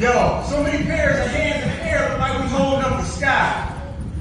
Yo, so many pairs of hands in the air look like we holding up the sky.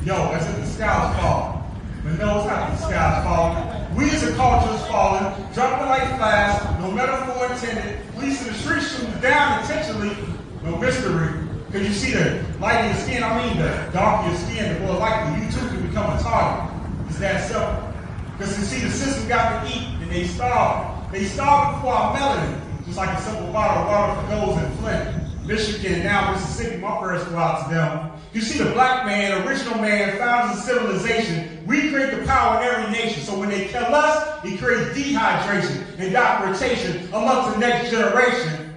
Yo, as if the sky's falling. But no, it's not the sky's falling. We as a culture is falling, dropping like flies, no metaphor intended. Police in the street shooting down intentionally, no mystery. Because you see the light in your skin, the dark in your skin, the more likely you too can become a target. It's that simple. Because you see, the system got to eat and they starve. They starve for our melanin, just like a simple bottle of water for those in Flint, Michigan, and now Mississippi. My prayers go out to them. You see, the black man, original man, founders of civilization, we create the power in every nation. So when they kill us, it creates dehydration and documentation amongst the next generation.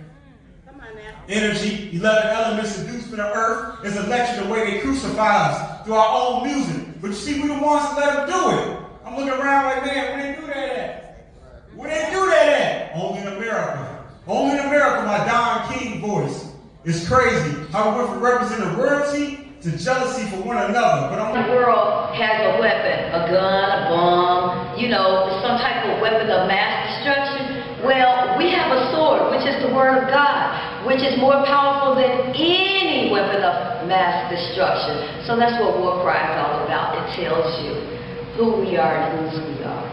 Energy, 11 elements induced from the earth is a lecture the way they crucify us through our own music. But you see, we the ones that let them do it. I'm looking around like, man, where they do that at? Where they do that at? Only in America. Only in America, my Don King voice. It's crazy how we went from representing royalty to jealousy for one another. But the world has a weapon, a gun, a bomb, some type of weapon of mass destruction. Well, we have a sword, which is the word of God, which is more powerful than any weapon of mass destruction. So that's what War Cry is all about. It tells you who we are and whose we are.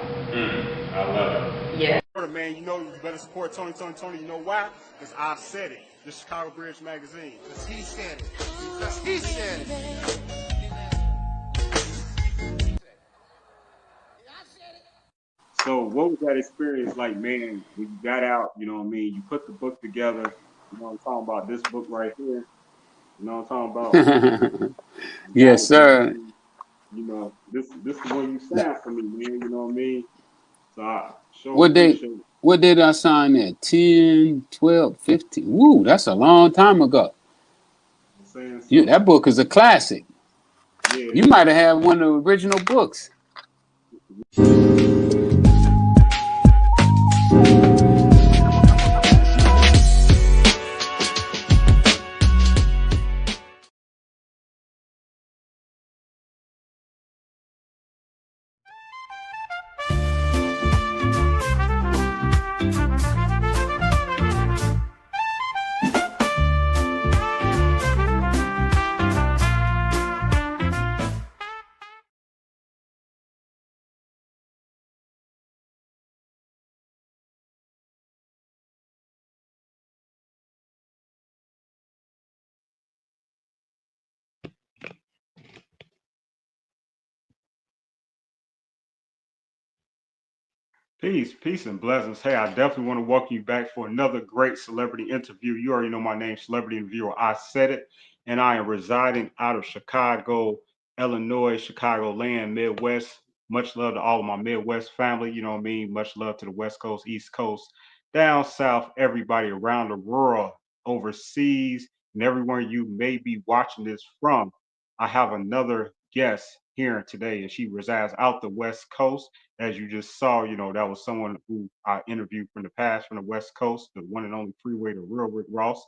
I love it. Yeah. Man, you better support Tony. You know why? Because I said it. The Chicago Bridge Magazine. Because he said it. Because he said it. So what was that experience like, man, when you got out, you put the book together, I'm talking about this book right here, I'm talking about? Yes, sir. This is the one you signed for me, man, So I sure What appreciate it. what did I sign at? 10, 12, 15? Woo, that's a long time ago. That book is a classic. Yeah. You might have had one of the original books. Peace and blessings. Hey, I definitely want to welcome you back for another great celebrity interview. You already know my name, celebrity interviewer. I said it, and I am residing out of Chicago, Illinois, Chicago land, Midwest. Much love to all of my Midwest family. You know what I mean? Much love to the West Coast, East Coast, down south, everybody around the world, overseas, and everywhere you may be watching this from. I have another guest here today, and she resides out the West Coast. As you just saw, that was someone who I interviewed from the past, from the West Coast, the one and only Freeway, the real Rick Ross.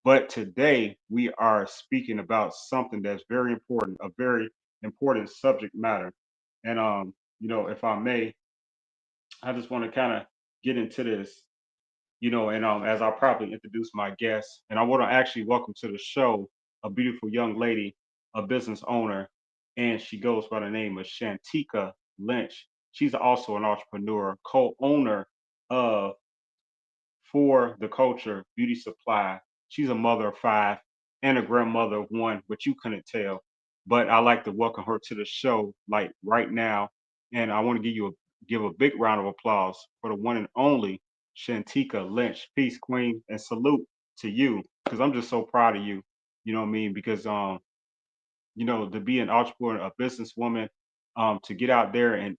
But today we are speaking about something that's very important, a very important subject matter. And if I may, I just want to kind of get into this, and as I probably introduce my guest, and I want to actually welcome to the show a beautiful young lady, a business owner, and she goes by the name of Shantika Lynch. She's also an entrepreneur, co-owner of For the Culture Beauty Supply. She's a mother of 5 and a grandmother of 1, but you couldn't tell. But I like to welcome her to the show, like right now, and I want to give a big round of applause for the one and only Shantika Lynch. Peace, Queen, and salute to you, because I'm just so proud of you. You know what I mean? Because to be an entrepreneur, a businesswoman, to get out there and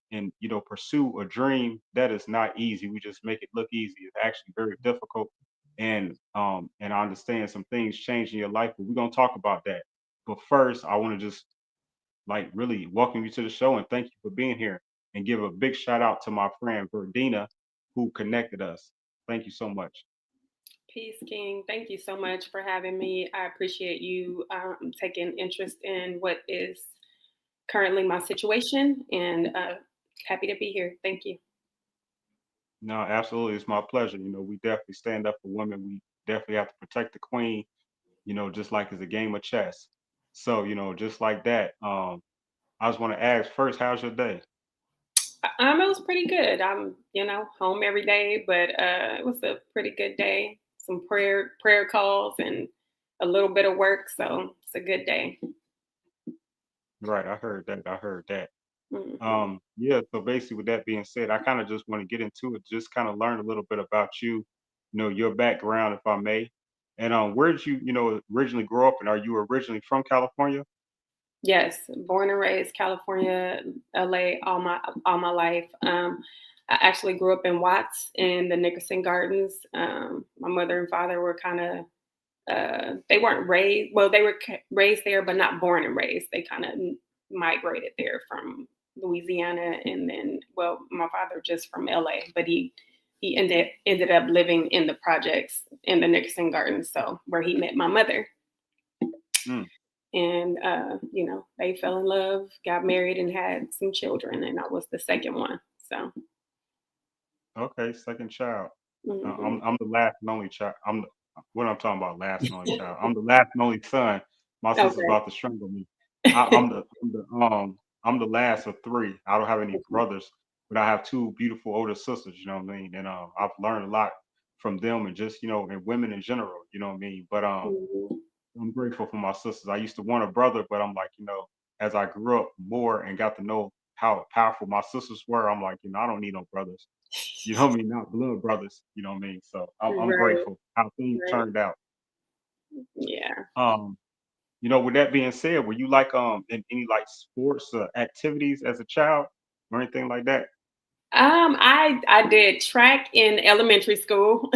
pursue a dream, that is not easy. We just make it look easy. It's actually very difficult. And I understand some things change in your life, but we're gonna talk about that. But first, I want to just like really welcome you to the show and thank you for being here and give a big shout out to my friend Verdina who connected us. Thank you so much. Peace, King. Thank you so much for having me. I appreciate you taking interest in what is currently my situation, and happy to be here. Thank you. No, absolutely. It's my pleasure. We definitely stand up for women. We definitely have to protect the queen. just like it's a game of chess. So, just like that, I just want to ask first, how's your day? It was pretty good. I'm, home every day, but it was a pretty good day. Some prayer calls and a little bit of work, so it's a good day. Right, I heard that. I heard that. Hmm. Yeah, so basically with that being said, I kind of just want to get into it, just kind of learn a little bit about you, your background, if I may. And where did you, originally grow up, and are you originally from California? Yes, born and raised California, LA, all my life. I actually grew up in Watts in the Nickerson Gardens. My mother and father were kind of they weren't raised, well, they were raised there, but not born and raised. They kind of migrated there from Louisiana, and then, well, my father just from LA, but he ended up living in the projects in the Nickerson Gardens, so where he met my mother. Mm, And they fell in love, got married, and had some children, and I was the second one. So okay, second child. mhm. I'm the last and only child. What I'm talking about, last and only child. I'm the last and only son. My sister's Okay. about to strangle me. I'm the last of three. I don't have any brothers, but I have two beautiful older sisters. You know what I mean? And I've learned a lot from them, and just and women in general. You know what I mean? But Mhm. I'm grateful for my sisters. I used to want a brother, but I'm like, as I grew up more and got to know how powerful my sisters were, I'm like, I don't need no brothers. You know what I mean? Not blood brothers. You know what I mean? So I'm Right, grateful how things right. turned out. Yeah. Um, with that being said, were you like in any like sports activities as a child or anything like that? I did track in elementary school,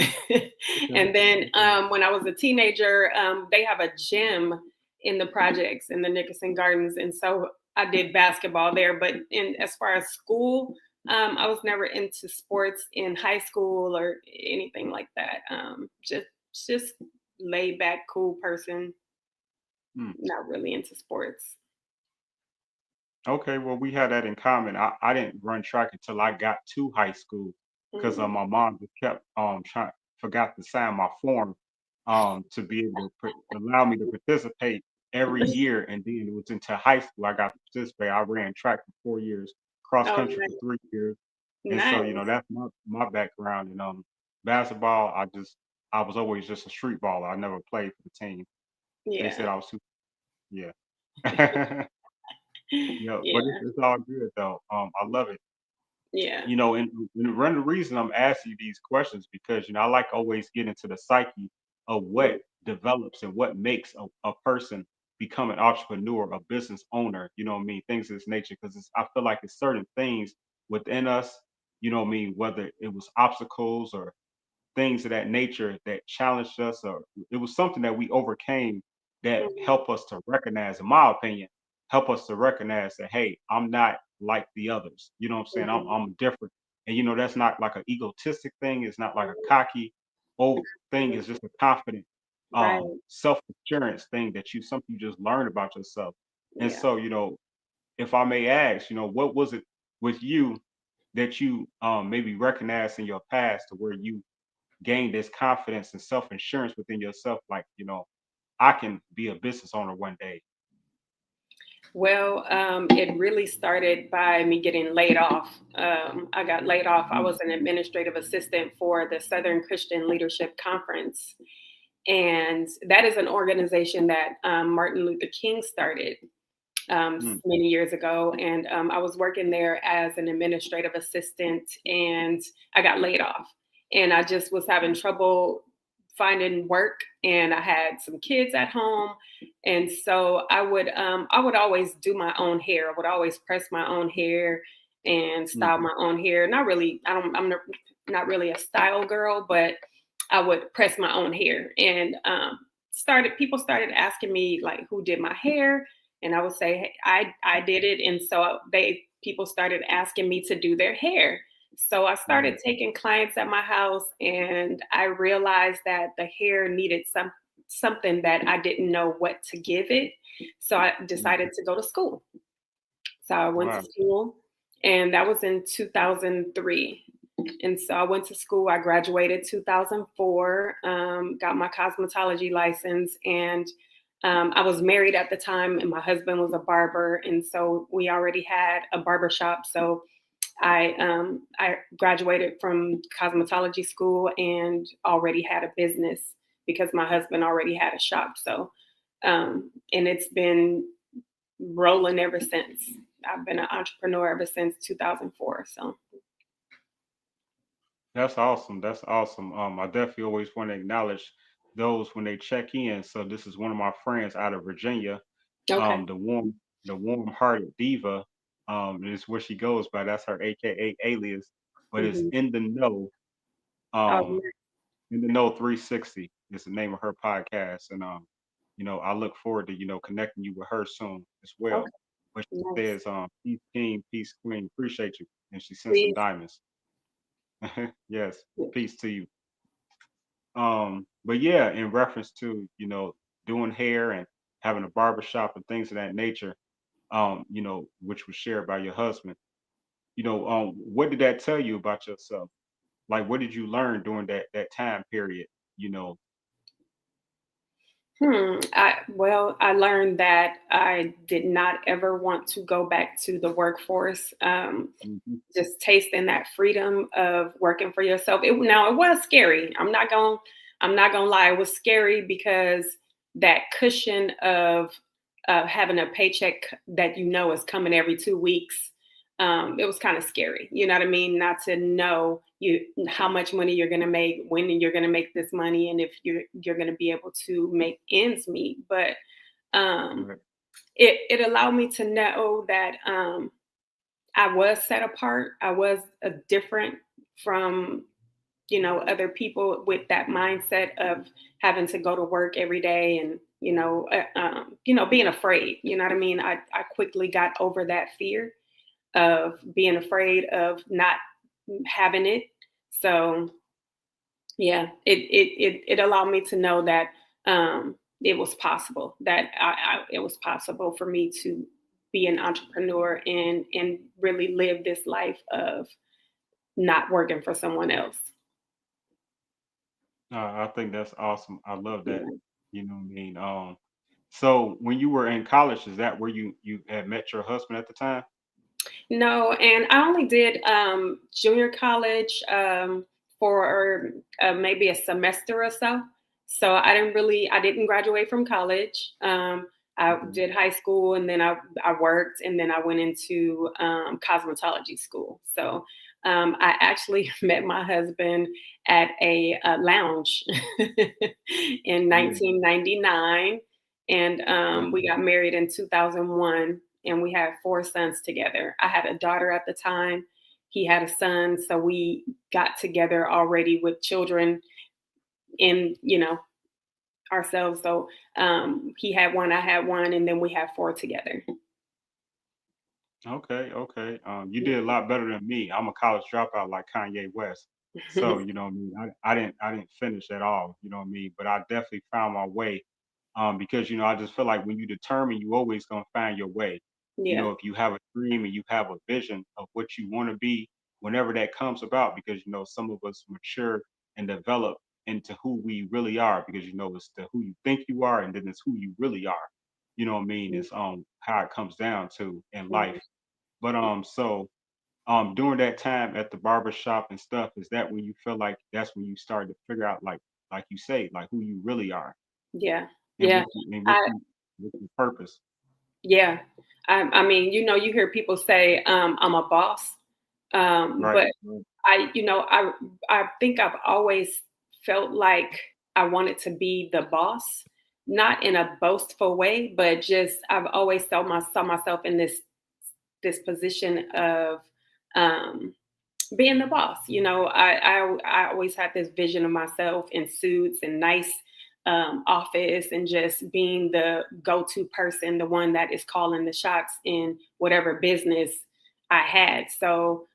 Okay. and then Okay. when I was a teenager, they have a gym in the projects in the Nickerson Gardens, and so I did basketball there. But in as far as school, I was never into sports in high school or anything like that. Just laid back, cool person, Hmm. not really into sports. Okay, well, we had that in common. I didn't run track until I got to high school because Mm. my mom just kept trying forgot to sign my form to be able to allow me to participate every year, and then it was into high school I got to participate. I ran track for 4 years, cross Oh, country for 3 years, and so nice. that's my background. And basketball, I was always just a street baller. I never played for the team. They said Yeah, I was too, yeah. Yeah, but yeah, it's all good though. I love it. yeah. And one of the reason I'm asking you these questions because I like always get into the psyche of what Mm, develops and what makes a person become an entrepreneur, a business owner. You know what I mean? Things of this nature. Because I feel like it's certain things within us. You know what I mean? Whether it was obstacles or things of that nature that challenged us, or it was something that we overcame that mhm, help us to recognize, in my opinion, help us to recognize that, hey, I'm not like the others. You know what I'm saying? I'm mhm, I'm different. And that's not like an egotistic thing. It's not like a cocky old thing. mhm. It's just a confident Right. self-assurance thing that something you just learned about yourself. And Yeah. so, if I may ask, what was it with you that you maybe recognized in your past to where you gain this confidence and self insurance within yourself, like, I can be a business owner one day. Well, it really started by me getting laid off. I got laid off. I Mm, was an administrative assistant for the Southern Christian Leadership Conference. And that is an organization that Martin Luther King started mm, many years ago. And I was working there as an administrative assistant, and I got laid off. And I just was having trouble finding work, and I had some kids at home, and so I would always do my own hair. I would always press my own hair and style mhm, my own hair. Not really. I'm not really a style girl, but I would press my own hair. And started people started asking me like who did my hair, and I would say, hey, I did it. And so people started asking me to do their hair. So I mhm, started taking clients at my house, and I realized that the hair needed something that I didn't know what to give it. So I mhm. decided to go to school. So I went to Wow. school, and that was in 2003. And so I went to school. I graduated 2004, got my cosmetology license, and I was married at the time, and my husband was a barber, and so we already had a barber shop. So I graduated from cosmetology school and already had a business because my husband already had a shop. So and it's been rolling ever since. I've been an entrepreneur ever since 2004. So That's awesome. That's awesome. I definitely always want to acknowledge those when they check in. So this is one of my friends out of Virginia, okay. the warm-hearted diva. Is where she goes by. That's her AKA alias. But it's Mm-hmm. in the know. Oh, Um, in the know 360 is the name of her podcast, and I look forward to connecting you with her soon as well. okay. But she Nice. says, peace king, peace queen, appreciate you, and she sent some Please. diamonds. Yes, peace to you. But yeah, in reference to, doing hair and having a barber shop and things of that nature, which was shared by your husband, what did that tell you about yourself? Like, what did you learn during that time period? You know, I learned that I did not ever want to go back to the workforce. mhm, Just tasting that freedom of working for yourself. Now it was scary. I'm not gonna lie. It was scary because that cushion of having a paycheck that is coming every 2 weeks. It was kind of scary. You know what I mean? Not to know how much money you're gonna make, when you're gonna make this money, and if you're gonna be able to make ends meet. But um, right, it allowed me to know that I was set apart. I was different from, other people with that mindset of having to go to work every day and, being afraid. You know what I mean? I quickly got over that fear of being afraid of not having it. So yeah, it allowed me to know that it was possible, that it was possible for me to be an entrepreneur and really live this life of not working for someone else. I think that's awesome. I love that. Yeah. You know what I mean? So when you were in college, is that where you had met your husband at the time? No, and I only did junior college for maybe a semester or so. So I didn't graduate from college. I Mhm. did high school, and then I worked, and then I went into cosmetology school. So I actually met my husband at a lounge in Yeah. 1999, and we Okay. got married in 2001, and we had 4 sons together. I had a daughter at the time. He had a son, so we got together already with children in, ourselves. So he had one, I had one, and then we had four together. Okay, okay. You did a lot better than me. I'm a college dropout like Kanye West. So, you know what I mean? I didn't finish at all, you know what I mean? But I definitely found my way. Because I just feel like when you determine, you always gonna find your way. Yeah. If you have a dream and you have a vision of what you want to be, whenever that comes about, because some of us mature and develop into who we really are, because it's the who you think you are, and then it's who you really are. You know what I mean? It's how it comes down to in life. Mhm. But so during that time at the barber shop and stuff, is that when you feel like that's when you started to figure out, like you say, like who you really are Yeah. and Yeah. I what's your purpose? yeah. I mean, you hear people say, I'm a boss. Right. But Right. I think I've always felt like I wanted to be the boss, not in a boastful way, but just I've always saw myself in this position of um, being the boss. I always had this vision of myself in suits and nice office, and just being the go-to person, the one that is calling the shots in whatever business I had. So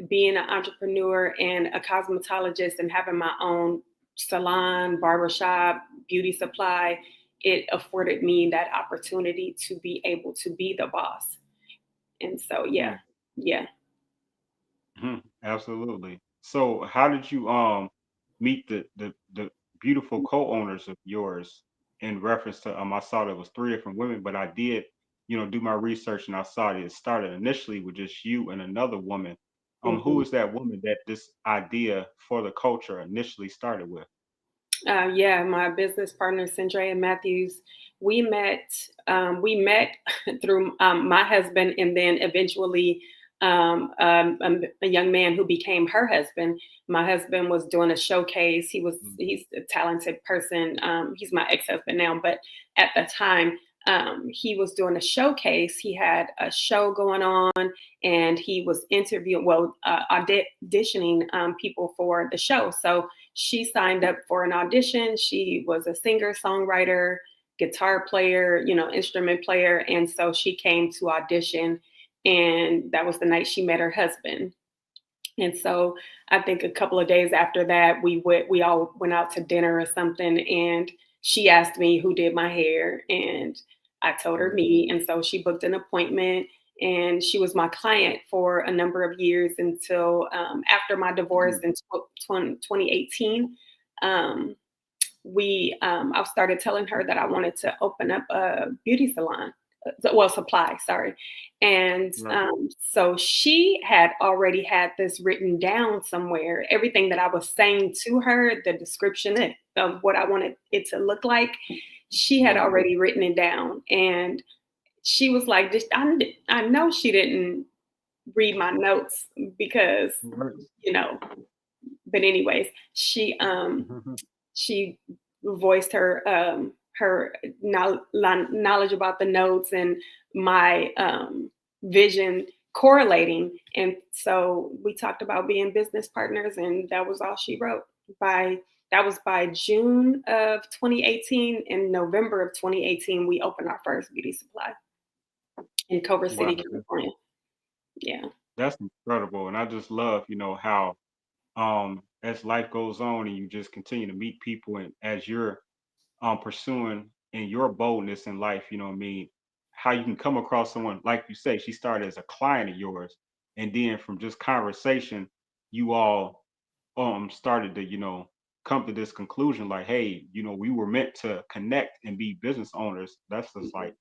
being an entrepreneur and a cosmetologist and having my own salon, barbershop, beauty supply, it afforded me that opportunity to be able to be the boss. And so, yeah, Mm. yeah. Absolutely. So how did you meet the beautiful co-owners of yours in reference to I saw there was three different women, but I did, do my research and I saw that it started initially with just you and another woman. Who Mhm. is that woman that this idea for the culture initially started with? Yeah, my business partner, Sandrea Matthews, we met through my husband, and then eventually a young man who became her husband. My husband was doing a showcase. He's a talented person. He's my ex-husband now, but at the time, he was doing a showcase. He had a show going on, and he was interviewing, auditioning people for the show. So she signed up for an audition. She was a singer, songwriter, guitar player, instrument player. And so she came to audition. And that was the night she met her husband. And so I think a couple of days after that, we all went out to dinner or something. And she asked me who did my hair. And I told her me. And so she booked an appointment. And she was my client for a number of years until after my divorce in 2018. Um, I started telling her that I wanted to open up a beauty salon, supply, sorry. And Right. so she had already had this written down somewhere, everything that I was saying to her, the description of what I wanted it to look like. She had Right. already written it down. And she was like, I know she didn't read my notes because, Right. you know, but anyways, she voiced her knowledge about the notes and my vision correlating. And so we talked about being business partners, and that was all she wrote. By That was by June of 2018. In November of 2018, we opened our first beauty supply in Culver Wow. City, California. Yeah. That's incredible. And I just love, how as life goes on and you just continue to meet people and as you're pursuing in your boldness in life, you know what I mean, how you can come across someone, like you say, she started as a client of yours. And then from just conversation, you all started to, come to this conclusion like, hey, we were meant to connect and be business owners. That's just Mhm. like,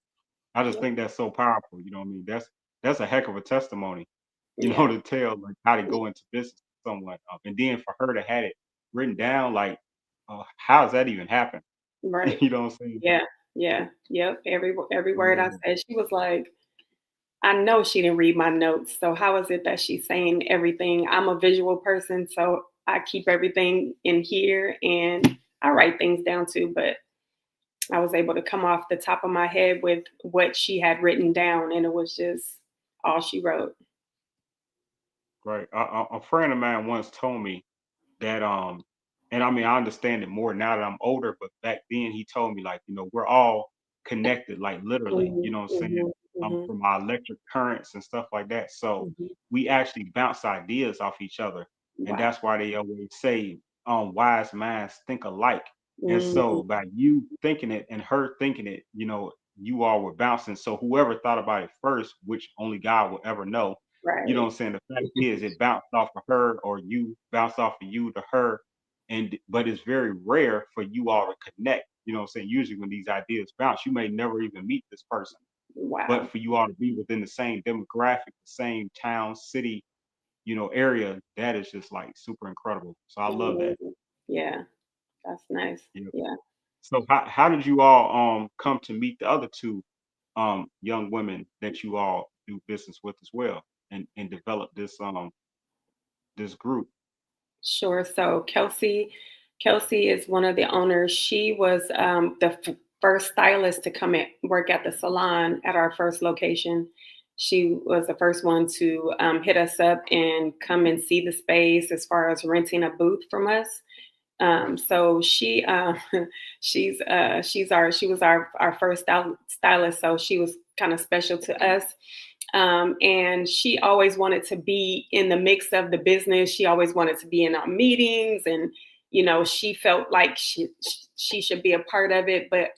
I just Yep. think that's so powerful. You know what I mean? That's a heck of a testimony, Yeah. to tell like how to go into business with someone. And then for her to have it written down, like, how does that even happen? Right. You know what I'm saying? Yeah. Yeah. Yep. Every word I Yeah. said, she was like, I know she didn't read my notes. So how is it that she's saying everything? I'm a visual person, so I keep everything in here and I write things down too, but I was able to come off the top of my head with what she had written down, and it was just all she wrote. Right. A friend of mine once told me that and I mean I understand it more now that I'm older, but back then he told me like, we're all connected, like literally, Mhm, what I'm saying? mhm, mhm, From our electric currents and stuff like that. So mhm. we actually bounce ideas off each other. And Wow. that's why they always say wise minds think alike. And Mhm. so by you thinking it and her thinking it, you all were bouncing. So whoever thought about it first, which only God will ever know, you know Right. what I'm saying? The fact is it bounced off of her or you bounced off of you to her. And but it's very rare for you all to connect. You know what I'm saying? Usually when these ideas bounce, you may never even meet this person. But Wow. for you all to be within the same demographic, the same town, city, area, that is just like super incredible. So I love that. Mhm. Yeah, that's nice. Yeah. Yeah. So how did you all come to meet the other two young women that you all do business with as well and develop this group? Sure. So Kelsey is one of the owners. She was the first stylist to come and work at the salon at our first location. She was the first one to hit us up and come and see the space as far as renting a booth from us. So she was our first stylist. So she was kind of special to us. And she always wanted to be in the mix of the business. She always wanted to be in our meetings, and she felt like she should be a part of it. But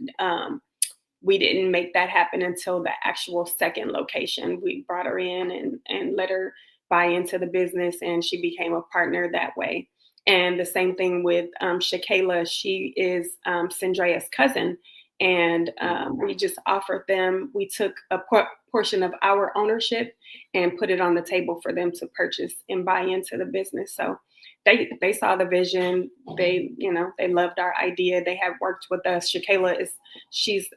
we didn't make that happen until the actual second location. We brought her in and let her buy into the business, and she became a partner that way. And the same thing with Shakayla. She is Sandrea's cousin. And we just offered them, we took a portion of our ownership and put it on the table for them to purchase and buy into the business. So they saw the vision. They loved our idea. They have worked with us. Shakayla she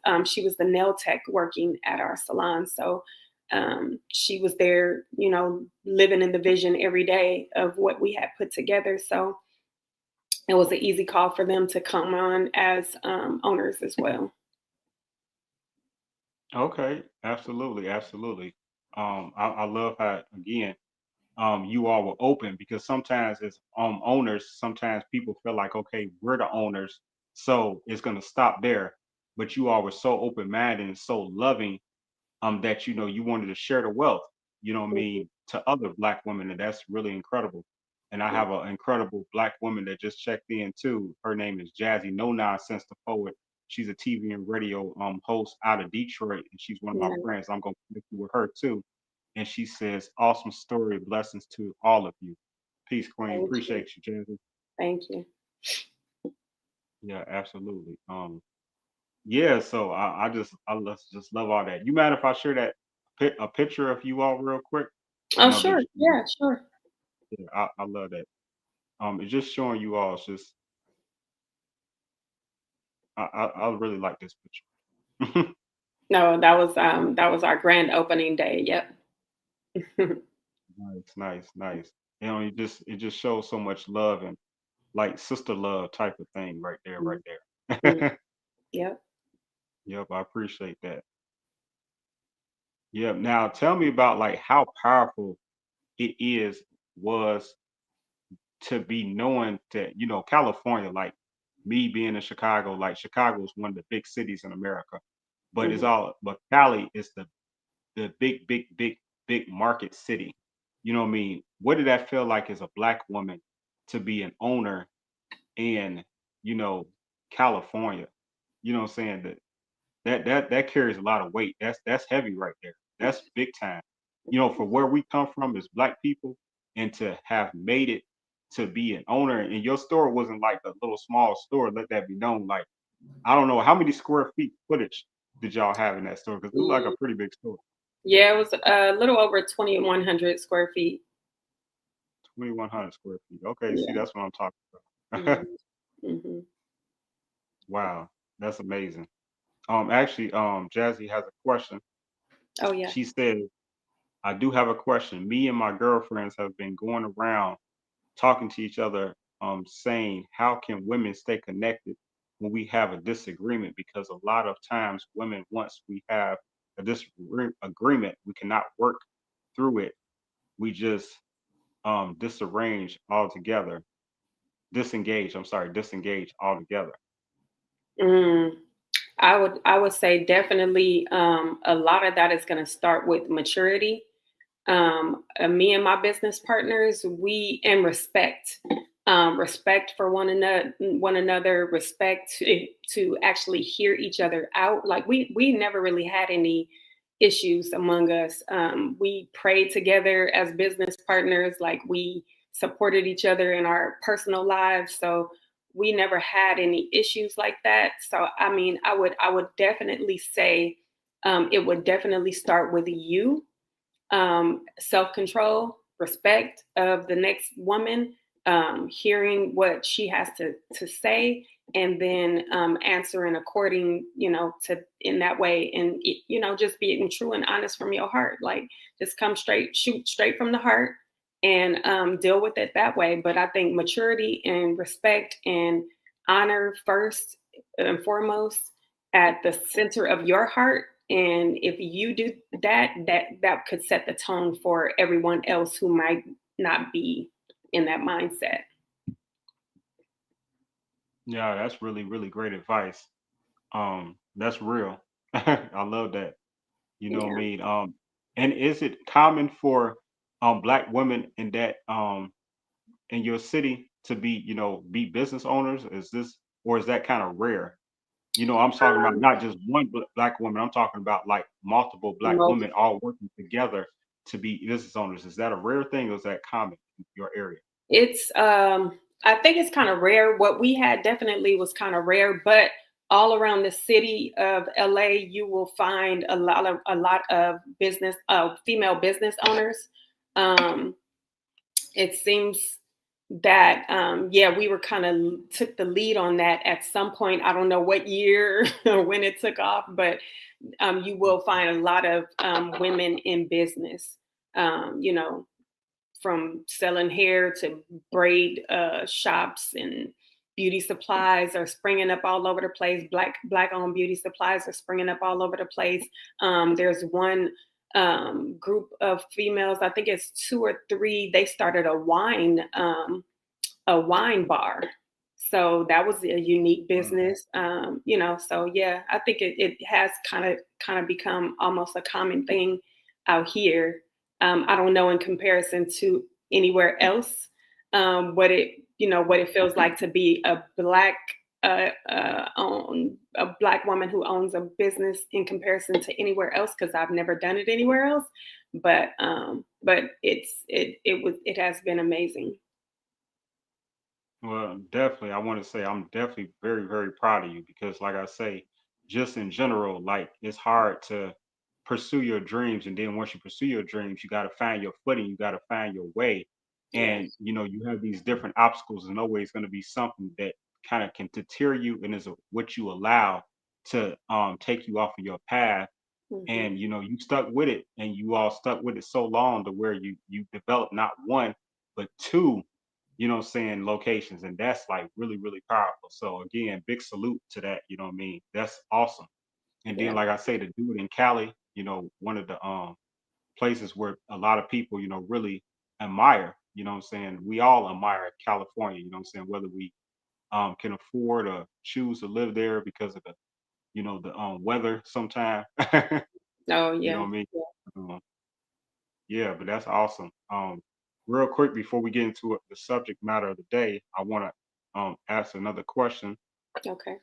was the nail tech working at our salon. So she was there, living in the vision every day of what we had put together. So it was an easy call for them to come on as owners as well. Okay, absolutely, absolutely. I love how again, you all were open because sometimes as owners, sometimes people feel like, okay, we're the owners, so it's gonna stop there. But you all were so open minded and so loving that you wanted to share the wealth, what I mean, to other black women, and that's really incredible. And I have an incredible black woman that just checked in too. Her name is Jazzy No Nonsense the Poet. She's a TV and radio host out of Detroit, and she's one of my Yeah, friends. I'm gonna connect you with her too. And she says, "Awesome story, blessings to all of you." Peace, Queen. thank you. Appreciate you, Jazzy. Thank you. Yeah, absolutely. Yeah, so just love all that. You mind if I share a picture of you all real quick? I Oh, know sure. that Yeah, sure. yeah, I love that. It's just showing you all. It's just I really like this picture. No, that was our grand opening day. Yep. Nice, nice, nice. It just shows so much love and like sister love type of thing right there, right Mhm. there. Yep. Yep, I appreciate that. Yep. Now tell me about like how powerful it is was to be knowing that California, like me being in Chicago, like Chicago is one of the big cities in America, but Mhm. but Cali is the big, big, big, big market city. You know what I mean? What did that feel like as a black woman to be an owner in, you know, California? You know what I'm saying? That carries a lot of weight. That's heavy right there. That's big time. For where we come from as black people and to have made it to be an owner and your store wasn't like a little small store, let that be known. Like I don't know how many square feet footage did y'all have in that store? Because it looked like a Mm. pretty big store. Yeah, it was a little over 2,100 square feet. 2,100 square feet. Okay, see Yeah. that's what I'm talking about. Mhm. Mhm. Wow, that's amazing. Actually, Jazzy has a question. Oh yeah. She said, I do have a question. Me and my girlfriends have been going around talking to each other, saying, how can women stay connected when we have a disagreement? Because a lot of times, women, once we have a disagreement, we cannot work through it. We just disarrange altogether, disengage. I'm sorry, disengage altogether. Mm. I would say definitely a lot of that is going to start with maturity. Me and my business partners, we and respect, respect for one another, respect to actually hear each other out. Like we never really had any issues among us. We prayed together as business partners, like we supported each other in our personal lives. So we never had any issues like that. So I mean, I would definitely say it would definitely start with you, self control, respect of the next woman, hearing what she has to say, and then answering according, to in that way, and just being true and honest from your heart. Like just come straight, shoot straight from the heart, and deal with it that way. But I think maturity and respect and honor first and foremost at the center of your heart. And if you do that, that could set the tone for everyone else who might not be in that mindset. Yeah, that's really, really great advice. That's real. I love that. You know what I Yeah. mean? And is it common for black women in your city to be business owners? Is this or is that kind of rare? I'm talking about Um, not just one black woman. I'm talking about like multiple black women Multiple. all working together to be business owners? Is that a rare thing, or is that common in your area? It's I think it's kind of rare. What we had definitely was kind of rare, but all around the city of LA, you will find a lot of business female business owners. Um, it seems that yeah, we were kind of took the lead on that at some point. I don't know what year or when it took off, but you will find a lot of women in business. You know, from selling hair to braid shops, and beauty supplies are springing up all over the place. Black owned beauty supplies are springing up all over the place. There's one group of females, I think it's 2 or 3. They started a wine bar. So that was a unique business. You know, so yeah, I think it has kind of become almost a common thing out here. I don't know in comparison to anywhere else, what it feels like to be a black woman who owns a business in comparison to anywhere else, because I've never done it anywhere else. But it has been amazing. Well, definitely, I want to say I'm definitely very, very proud of you because, like I say, just in general, like it's hard to pursue your dreams, and then once you pursue your dreams, you got to find your footing, you got to find your way, and Yes. you have these different obstacles, and always going to be something that kind of can deter you, and what you allow to take you off of your path, Hmm. and you stuck with it, and you all stuck with it so long to where you developed not one but two, saying, locations, and that's like really, really powerful. So again, big salute to that. You know what I mean? That's awesome. And then, Yeah. like I say, to do it in Cali, one of the places where a lot of people, really admire. You know what I'm saying? We all admire California. You know what I'm saying? Whether we can afford or choose to live there because of the weather sometime. Oh You know yeah. what I mean? Um, yeah, but that's awesome. Real quick before we get into the subject matter of the day, I want to ask another question. Okay.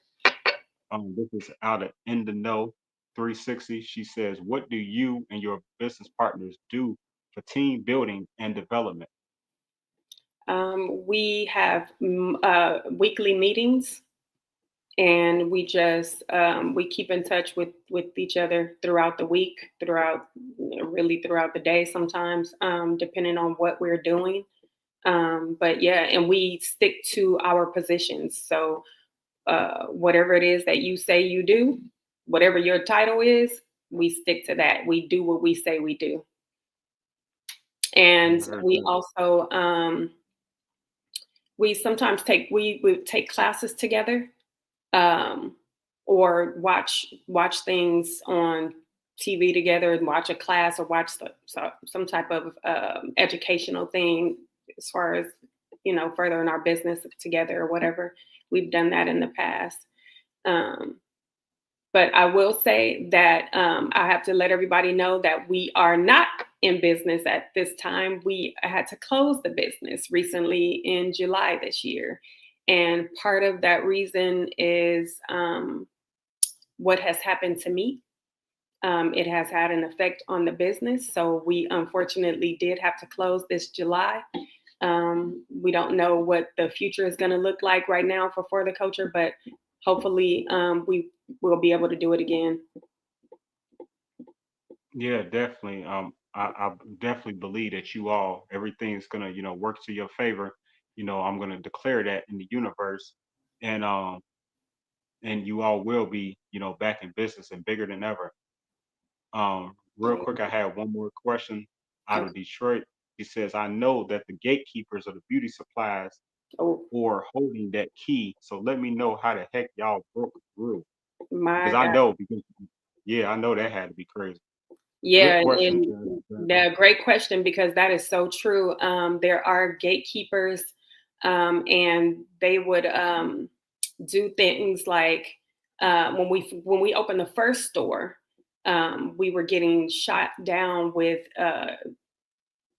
This is out of In the Know 360. She says, "What do you and your business partners do for team building and development?" We have weekly meetings, and we just we keep in touch with each other throughout the week, really throughout the day sometimes, depending on what we're doing. But yeah, and we stick to our positions. So whatever it is that you say you do, whatever your title is, we stick to that. We do what we say we do. And Very we good. also we sometimes we take classes together, um, or watch things on TV together, and watch a class, or watch some type of educational thing as far as furthering our business together or whatever. We've done that in the past. Um, but I will say that I have to let everybody know that we are not in business at this time. We had to close the business recently in July this year. And part of that reason is what has happened to me. It has had an effect on the business. So we unfortunately did have to close this July. We don't know what the future is going to look like right now for the culture, but hopefully we will be able to do it again. Yeah, definitely. I definitely believe that everything's gonna, work to your favor. I'm gonna declare that in the universe, and you all will be, back in business and bigger than ever. Real quick, I had one more question out of Okay. Detroit. He says, "I know that the gatekeepers of the beauty supplies Oh or holding that key. So let me know how the heck y'all broke through. Because my I God. know, yeah, I know that had to be crazy." Good Yeah, question. and great question, because that is so true. There are gatekeepers, and they would do things like when we opened the first store, we were getting shot down with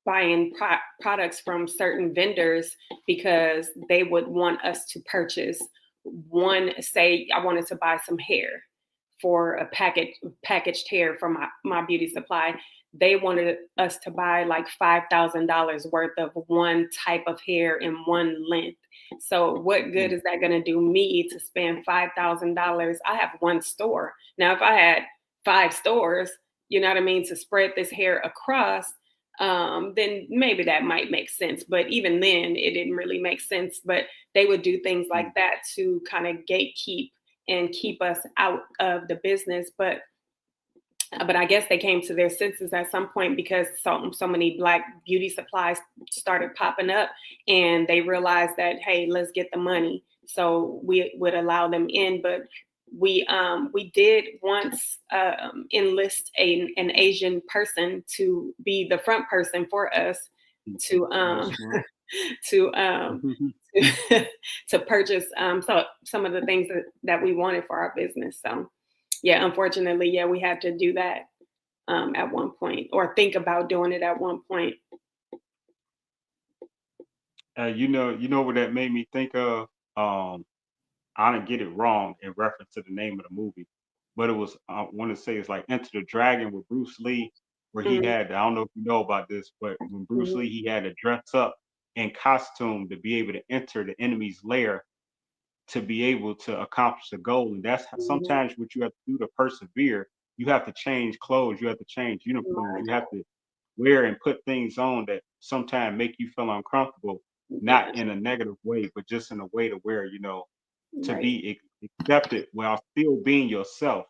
buying products from certain vendors because they would want us to purchase one. Say I wanted to buy some hair for a packaged hair for my beauty supply. They wanted us to buy like $5,000 worth of one type of hair in one length. So what good is that going to do me to spend $5,000? I have one store. Now, if I had 5 stores, you know what I mean, to spread this hair across, then maybe that might make sense. But even then, it didn't really make sense. But they would do things like that to kind of gatekeep and keep us out of the business. But I guess they came to their senses at some point because so many Black beauty supplies started popping up, and they realized that, hey, let's get the money. So we would allow them in. But we did once enlist an Asian person to be the front person for us to to purchase some of the things that we wanted for our business. So yeah, unfortunately, yeah, we had to do that at one point, or think about doing it at one point. You know what that made me think of? I didn't get it wrong in reference to the name of the movie, but it was, I want to say it's like Enter the Dragon with Bruce Lee, where he had, I don't know if you know about this, but when Bruce Lee, he had to dress up in costume to be able to enter the enemy's lair to be able to accomplish the goal. And that's sometimes what you have to do to persevere. You have to change clothes, you have to change uniforms, you have to wear and put things on that sometimes make you feel uncomfortable, not in a negative way, but just in a way to where, to be accepted while still being yourself.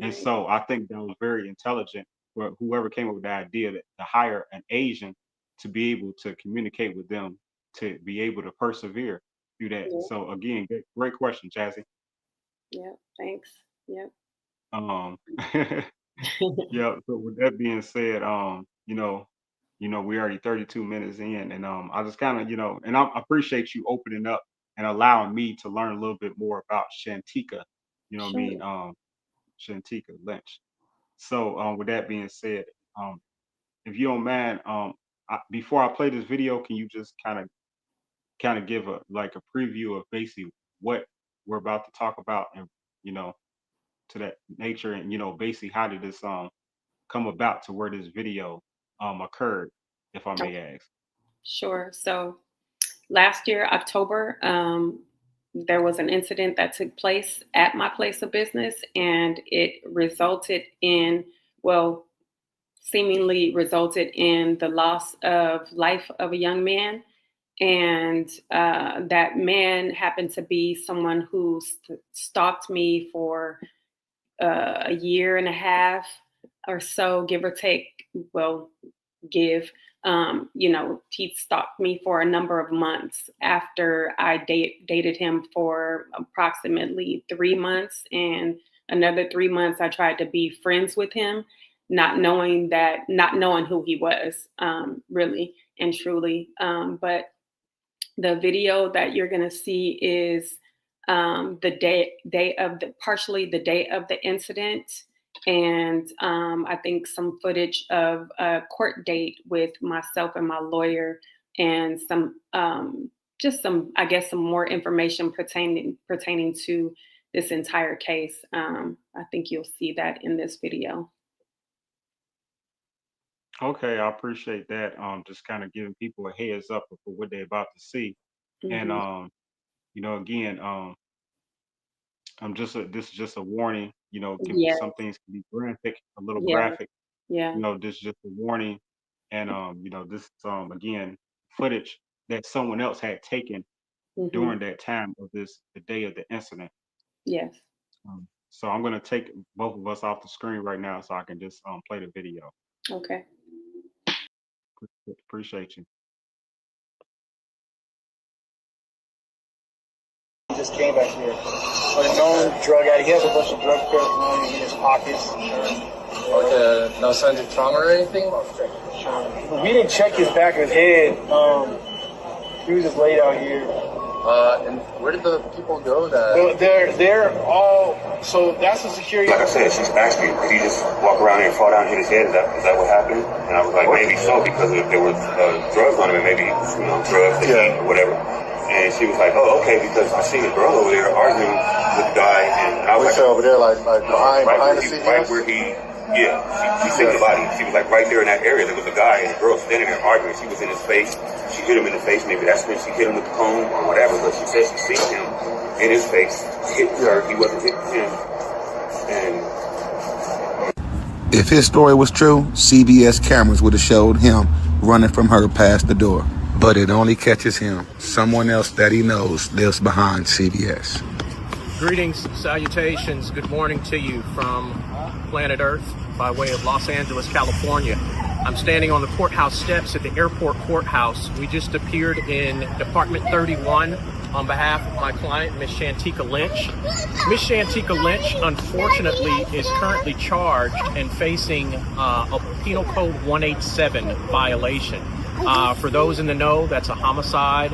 And so I think that was very intelligent for whoever came up with the idea to hire an Asian to be able to communicate with them, to be able to persevere through that. Yeah. So again, great question, Jazzy. Yeah, thanks. Yep. Yeah. So with that being said, we already 32 minutes in, and I just kind of, and I appreciate you opening up and allowing me to learn a little bit more about Shantika, what I mean, Shantika Lynch. So with that being said, if you don't mind, before I play this video, can you just kind of give a preview of basically what we're about to talk about, and to that nature, and basically how did this come about to where this video occurred, if I may ask. Sure. So last year, October, there was an incident that took place at my place of business, and it seemingly resulted in the loss of life of a young man. And that man happened to be someone who stalked me for a year and a half or so, give or take. He stalked me for a number of months after I dated him for approximately 3 months, and another 3 months I tried to be friends with him, not knowing who he was, really and truly. But the video that you're gonna see is the day of the incident. And I think some footage of a court date with myself and my lawyer, and some more information pertaining to this entire case. I think you'll see that in this video. Okay, I appreciate that. Just kind of giving people a heads up for what they're about to see. And again, this is just a warning. Some things can be graphic, a little graphic. Yeah. This is just a warning, and this is again footage that someone else had taken during that time of the day of the incident. Yes. So I'm gonna take both of us off the screen right now, so I can just play the video. Okay. Appreciate you. He just came back here. A known drug addict. He has a bunch of drug paraphernalia in his pockets. Okay, no signs of trauma or anything? We didn't check his back of his head. He was just laid out here. And where did the people go that? They're all, so that's the security. Like I said, she's asking, did he just walk around here and fall down and hit his head? Is that what happened? And I was like, maybe so, because if there was drugs on him, and maybe, drugs, or whatever. And she was like, "Oh, okay," because I seen a girl over there arguing with the guy, and I was like, over there, like behind the CVS? right where he, yeah, she seen the body. She was like right there in that area. There was a guy and a girl standing there arguing. She was in his face. She hit him in the face. Maybe that's when she hit him with the comb or whatever. But she said she seen him in his face, hit her. He wasn't hitting him, and. If his story was true, CBS cameras would have showed him running from her past the door. But it only catches him. Someone else that he knows lives behind CBS. Greetings, salutations, good morning to you from planet Earth by way of Los Angeles, California. I'm standing on the courthouse steps at the airport courthouse. We just appeared in Department 31 on behalf of my client, Miss Shantika Lynch. Miss Shantika Lynch, unfortunately, is currently charged and facing a Penal Code 187 violation. For those in the know, that's a homicide.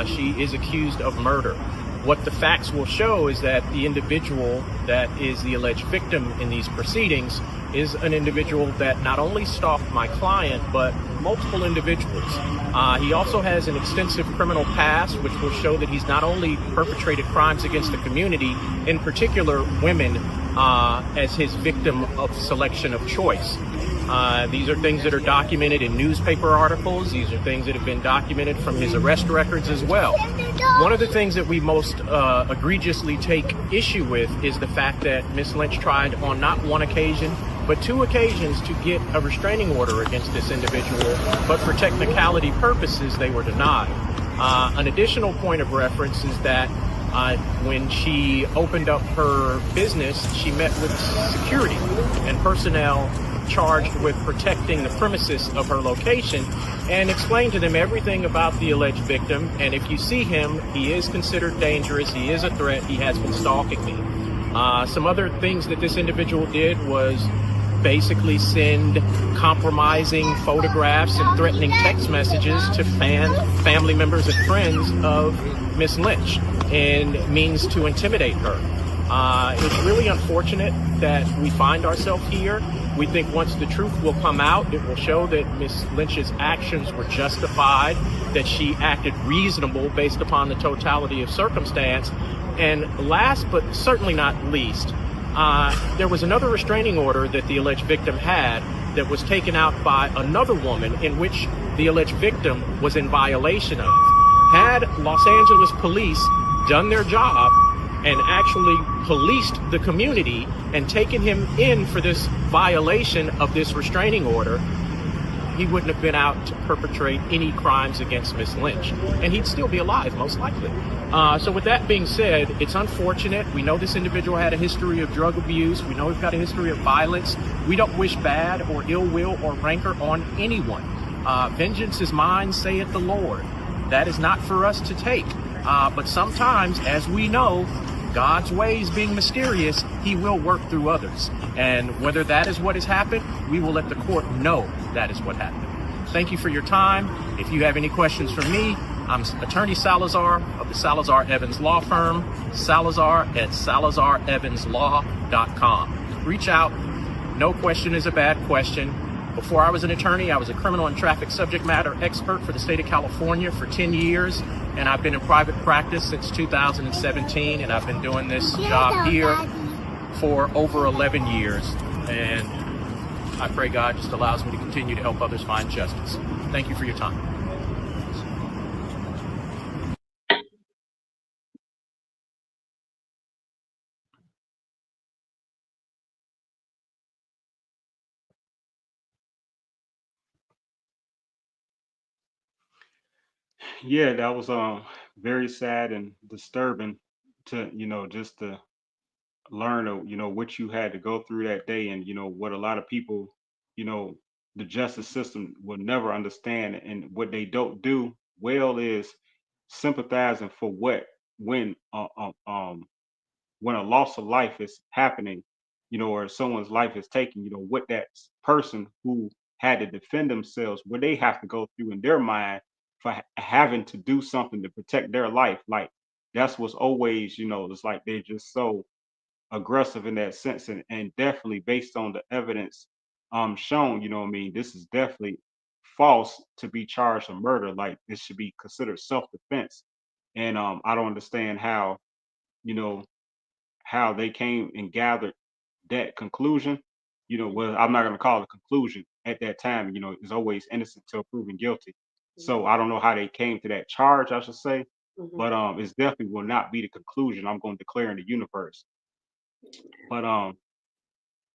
She is accused of murder. What the facts will show is that the individual that is the alleged victim in these proceedings is an individual that not only stalked my client, but multiple individuals. He also has an extensive criminal past, which will show that he's not only perpetrated crimes against the community, in particular women, as his victim of selection of choice. These are things that are documented in newspaper articles. These are things that have been documented from his arrest records as well. One of the things that we most egregiously take issue with is the fact that Ms. Lynch tried on not one occasion, but two occasions to get a restraining order against this individual, but for technicality purposes, they were denied. An additional point of reference is that when she opened up her business, she met with security and personnel charged with protecting the premises of her location and explained to them everything about the alleged victim. And if you see him, he is considered dangerous. He is a threat. He has been stalking me. Some other things that this individual did was basically send compromising photographs and threatening text messages to family members and friends of Miss Lynch in means to intimidate her. It's really unfortunate that we find ourselves here. We think once the truth will come out, it will show that Ms. Lynch's actions were justified, that she acted reasonable based upon the totality of circumstance. And last but certainly not least, there was another restraining order that the alleged victim had that was taken out by another woman in which the alleged victim was in violation of. Had Los Angeles police done their job and actually policed the community and taken him in for this violation of this restraining order, he wouldn't have been out to perpetrate any crimes against Miss Lynch. And he'd still be alive, most likely. So with that being said, it's unfortunate. We know this individual had a history of drug abuse. We know he's got a history of violence. We don't wish bad or ill will or rancor on anyone. Vengeance is mine, saith the Lord. That is not for us to take. But sometimes, as we know, God's ways being mysterious, he will work through others. And whether that is what has happened, we will let the court know that is what happened. Thank you for your time. If you have any questions for me, I'm Attorney Salazar of the Salazar Evans Law Firm, salazar@salazarevanslaw.com. Reach out. No question is a bad question. Before I was an attorney, I was a criminal and traffic subject matter expert for the state of California for 10 years. And I've been in private practice since 2017. And I've been doing this job here for over 11 years. And I pray God just allows me to continue to help others find justice. Thank you for your time. Yeah, that was very sad and disturbing to, just to learn of, what you had to go through that day, and what a lot of people, you know the justice system will never understand. And what they don't do well is sympathizing for what when a loss of life is happening, or someone's life is taken, what that person who had to defend themselves, what they have to go through in their mind for having to do something to protect their life. Like, that's what's always, it's like they're just so aggressive in that sense. And definitely based on the evidence shown, what I mean, this is definitely false to be charged a murder. Like, this should be considered self-defense. And I don't understand how, you know, how they came and gathered that conclusion. Well, I'm not going to call it a conclusion at that time. It's always innocent till proven guilty. So I don't know how they came to that charge, I should say, Mhm. but it's definitely will not be the conclusion I'm going to declare in the universe. But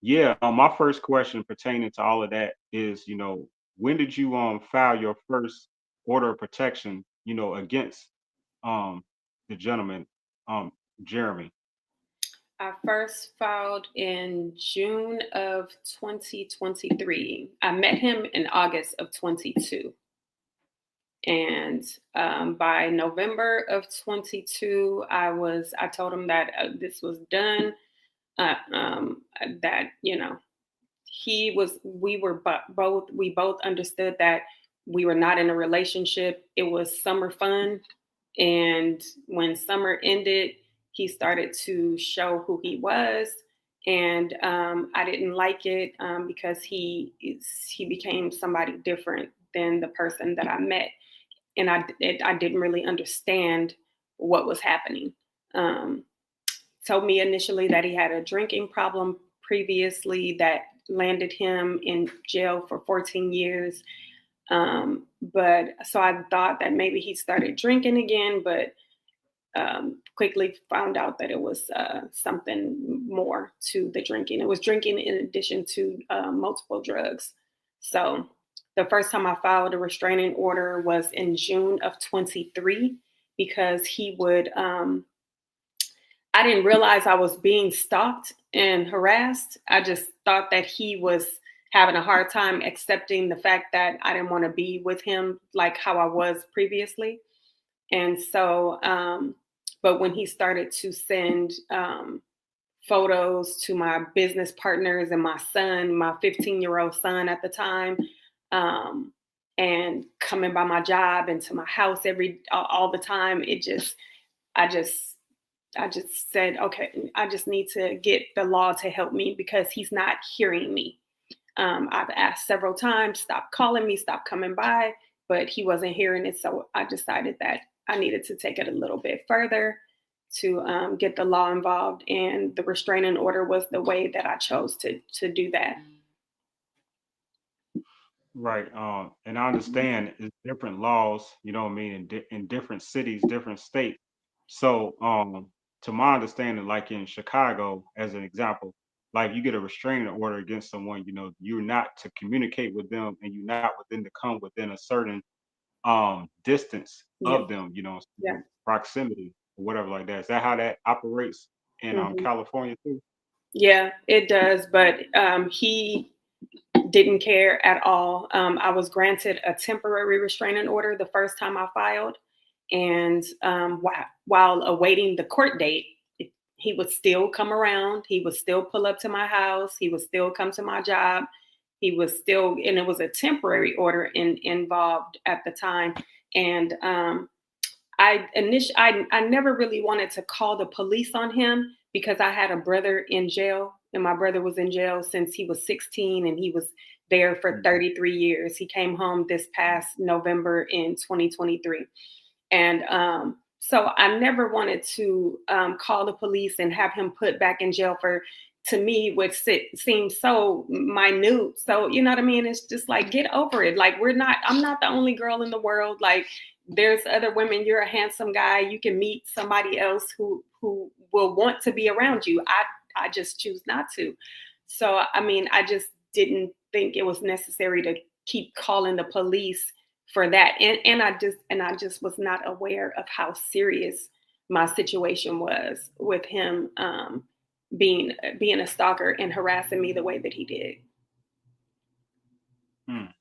yeah, my first question pertaining to all of that is, when did you file your first order of protection, against um the gentleman, um Jeremy? I first filed in June of 2023. I met him in August of 22. And by November of 22, I told him that this was done. That, we both understood that we were not in a relationship. It was summer fun. And when summer ended, he started to show who he was. And I didn't like it because he became somebody different than the person that I met. And I didn't really understand what was happening. Um, Told me initially that he had a drinking problem previously that landed him in jail for 14 years. But so I thought that maybe he started drinking again, but quickly found out that it was something more to the drinking. It was drinking in addition to multiple drugs. So the first time I filed a restraining order was in June of 23 because he would I didn't realize I was being stalked and harassed. I just thought that he was having a hard time accepting the fact that I didn't want to be with him like how I was previously. And so, but when he started to send photos to my business partners and my son, my 15-year-old son at the time, um, and coming by my job and to my house all the time, I just I just said, okay, I just need to get the law to help me because he's not hearing me. I've asked several times, stop calling me, stop coming by, but he wasn't hearing it. So I decided that I needed to take it a little bit further to get the law involved. And the restraining order was the way that I chose to do that. Right. And I understand it's different laws, what I mean, in different cities, different states. So, to my understanding, like in Chicago, as an example, like you get a restraining order against someone, you're not to communicate with them and you're not within to come within a certain distance Yeah. of them, Yeah. proximity or whatever like that. Is that how that operates in Hmm. California too? Yeah, it does. But he didn't care at all. I was granted a temporary restraining order the first time I filed. And while awaiting the court date, he would still come around. He would still pull up to my house. He would still come to my job. He was still, and it was a temporary order involved at the time. And I never really wanted to call the police on him because I had a brother in jail, and my brother was in jail since he was 16, and he was there for 33 years. He came home this past November in 2023. And so I never wanted to call the police and have him put back in jail for, to me, what seems so minute. So, you know what I mean? It's just like, get over it. Like, I'm not the only girl in the world. Like, there's other women. You're a handsome guy. You can meet somebody else who will want to be around you. I just choose not to. So, I mean, I just didn't think it was necessary to keep calling the police for that. And I just was not aware of how serious my situation was with him being a stalker and harassing me the way that he did. Hmm.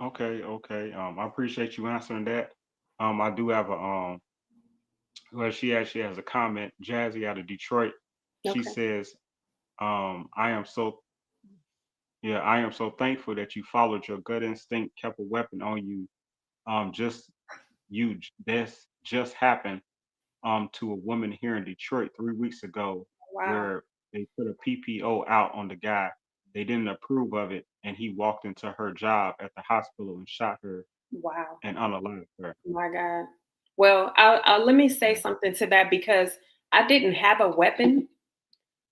Okay, okay. I appreciate you answering that. I do have well, she actually has a comment. Jazzy out of Detroit. She Okay. says, I am so, yeah, I am so thankful that you followed your gut instinct, kept a weapon on you. Just this just happened to a woman here in Detroit 3 weeks ago, Wow. where they put a PPO out on the guy. They didn't approve of it, and he walked into her job at the hospital and shot her Wow. and unalived her. My God. Well, let me say something to that, because I didn't have a weapon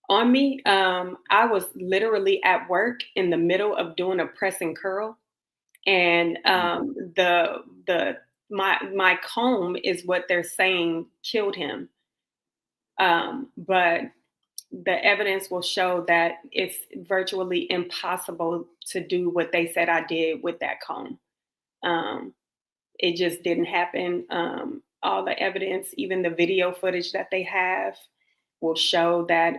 on me. I was literally at work in the middle of doing a press and curl, and my comb is what they're saying killed him. But the evidence will show that it's virtually impossible to do what they said I did with that comb. It just didn't happen. All the evidence, even the video footage that they have, will show that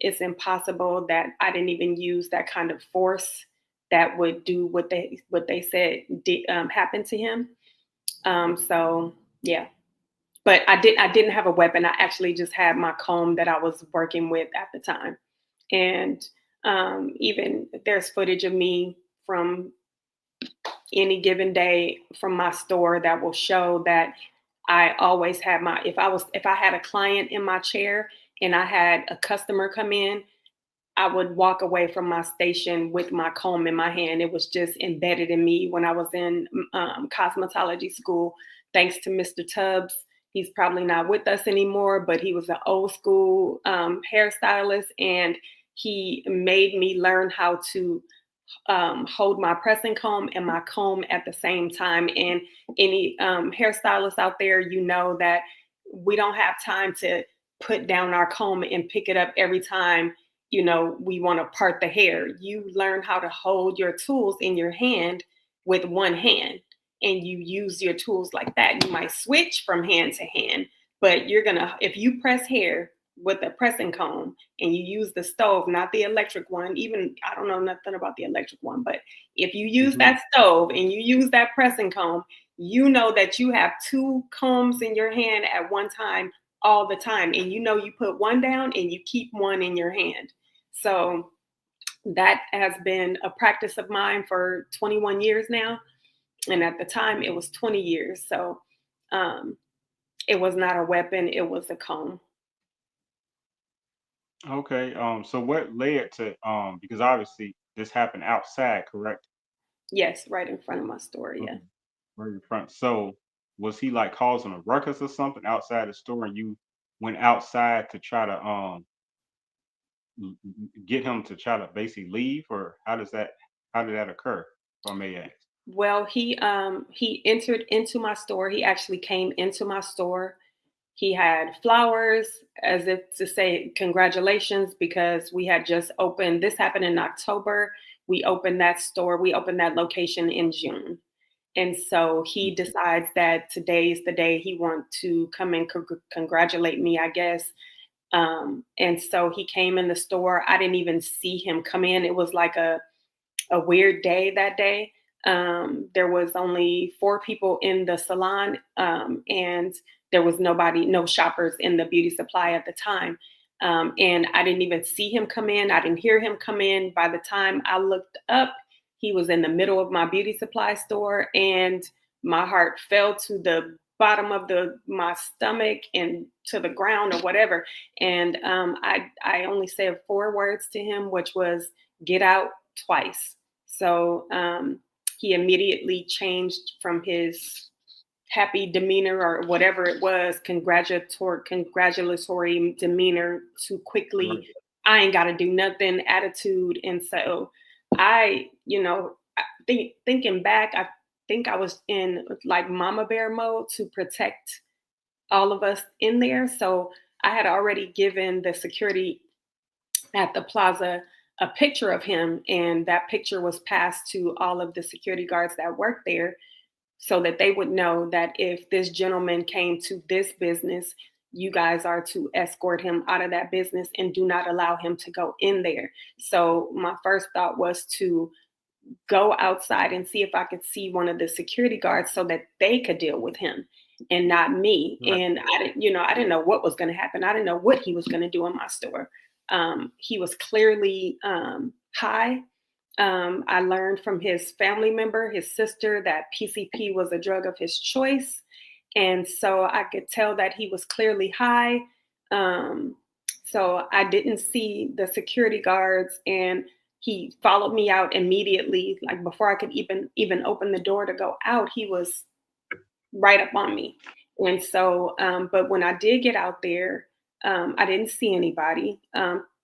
it's impossible, that I didn't even use that kind of force that would do what they said did happen to him. So yeah, but I didn't have a weapon. I actually just had my comb that I was working with at the time, and even there's footage of me from any given day from my store that will show that I always had if I had a client in my chair and I had a customer come in, I would walk away from my station with my comb in my hand. It was just embedded in me when I was in cosmetology school. Thanks to Mr. Tubbs. He's probably not with us anymore, but he was an old school hairstylist, and he made me learn how to hold my pressing comb and my comb at the same time. And any hairstylists out there, you know that we don't have time to put down our comb and pick it up every time, you know, we want to part the hair. You learn how to hold your tools in your hand with one hand, and you use your tools like that. You might switch from hand to hand, but if you press hair with a pressing comb and you use the stove, not the electric one, even I don't know nothing about the electric one, but if you use that stove and you use that pressing comb, you know that you have two combs in your hand at one time all the time. And you know, you put one down and you keep one in your hand. So that has been a practice of mine for 21 years now. And at the time it was 20 years. So it was not a weapon, it was a comb. Okay. So what led to because obviously this happened outside, correct? Yes, right in front of my store. Yeah. Okay. Right in front. So was he like causing a ruckus or something outside the store, and you went outside to try to get him to try to basically leave, or how did that occur, if I may ask? Well, he entered into my store. He actually came into my store. He had flowers as if to say congratulations, because we had just opened. This happened in October. We opened that store. We opened that location in June. And so he decides that today's the day he wants to come and congratulate me, I guess. And so he came in the store. I didn't even see him come in. It was like a weird day that day. There was only 4 people in the salon, and there was no shoppers in the beauty supply at the time. And I didn't even see him come in. I didn't hear him come in. By the time I looked up, he was in the middle of my beauty supply store, and my heart fell to the bottom of my stomach and to the ground or whatever. And I only said 4 words to him, which was "get out" twice. So he immediately changed from his happy demeanor or whatever it was, congratulatory demeanor, to quickly, I ain't got to do nothing attitude. And so thinking back, I think I was in like mama bear mode to protect all of us in there. So I had already given the security at the plaza a picture of him, and that picture was passed to all of the security guards that worked there, so that they would know that if this gentleman came to this business, you guys are to escort him out of that business and do not allow him to go in there. So my first thought was to go outside and see if I could see one of the security guards so that they could deal with him and not me. Right. And I didn't know what was going to happen. I didn't know what he was going to do in my store. He was clearly high. I learned from his family member, his sister, that PCP was a drug of his choice. And so I could tell that he was clearly high. So I didn't see the security guards, and he followed me out immediately. Like before I could even open the door to go out, he was right up on me. And so, but when I did get out there, I didn't see anybody.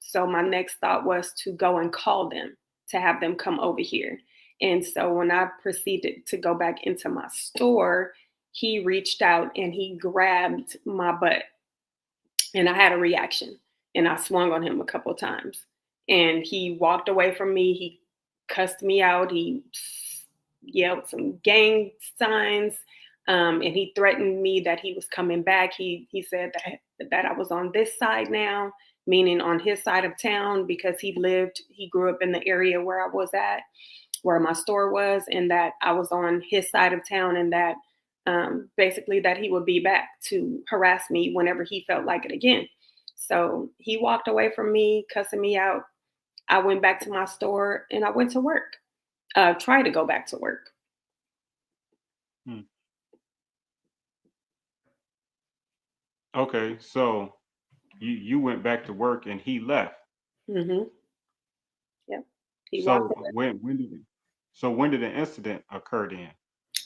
So my next thought was to go and call them, to have them come over here. And so when I proceeded to go back into my store, he reached out and he grabbed my butt, and I had a reaction, and I swung on him a couple of times, and he walked away from me. He cussed me out. He yelled some gang signs, and he threatened me that he was coming back. He said that I was on this side now, meaning on his side of town, because he grew up in the area where I was at, where my store was, and that I was on his side of town, and that basically that he would be back to harass me whenever he felt like it again. So he walked away from me, cussing me out. I went back to my store and I went to work, tried to go back to work. Okay, so you went back to work and he left. Mm-hmm. Yep. He So walked away. when did the incident occur then?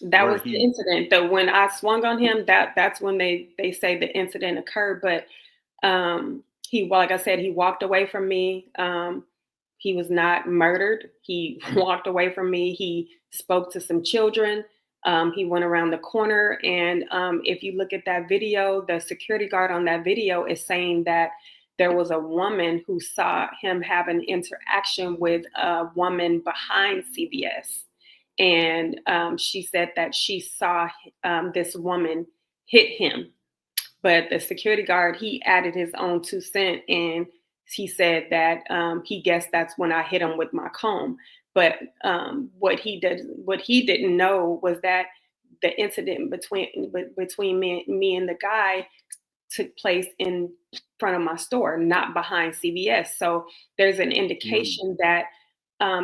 That Where was the incident. Though when I swung on him, that's when they say the incident occurred. But like I said, he walked away from me. He was not murdered. He walked away from me. He spoke to some children. He went around the corner, and if you look at that video, the security guard on that video is saying that there was a woman who saw him have an interaction with a woman behind CVS. And she said that she saw this woman hit him. But the security guard, he added his own 2 cents, and he said that he guessed that's when I hit him with my comb. But what he didn't know was that the incident between me and the guy took place in front of my store, not behind CVS. So there's an indication that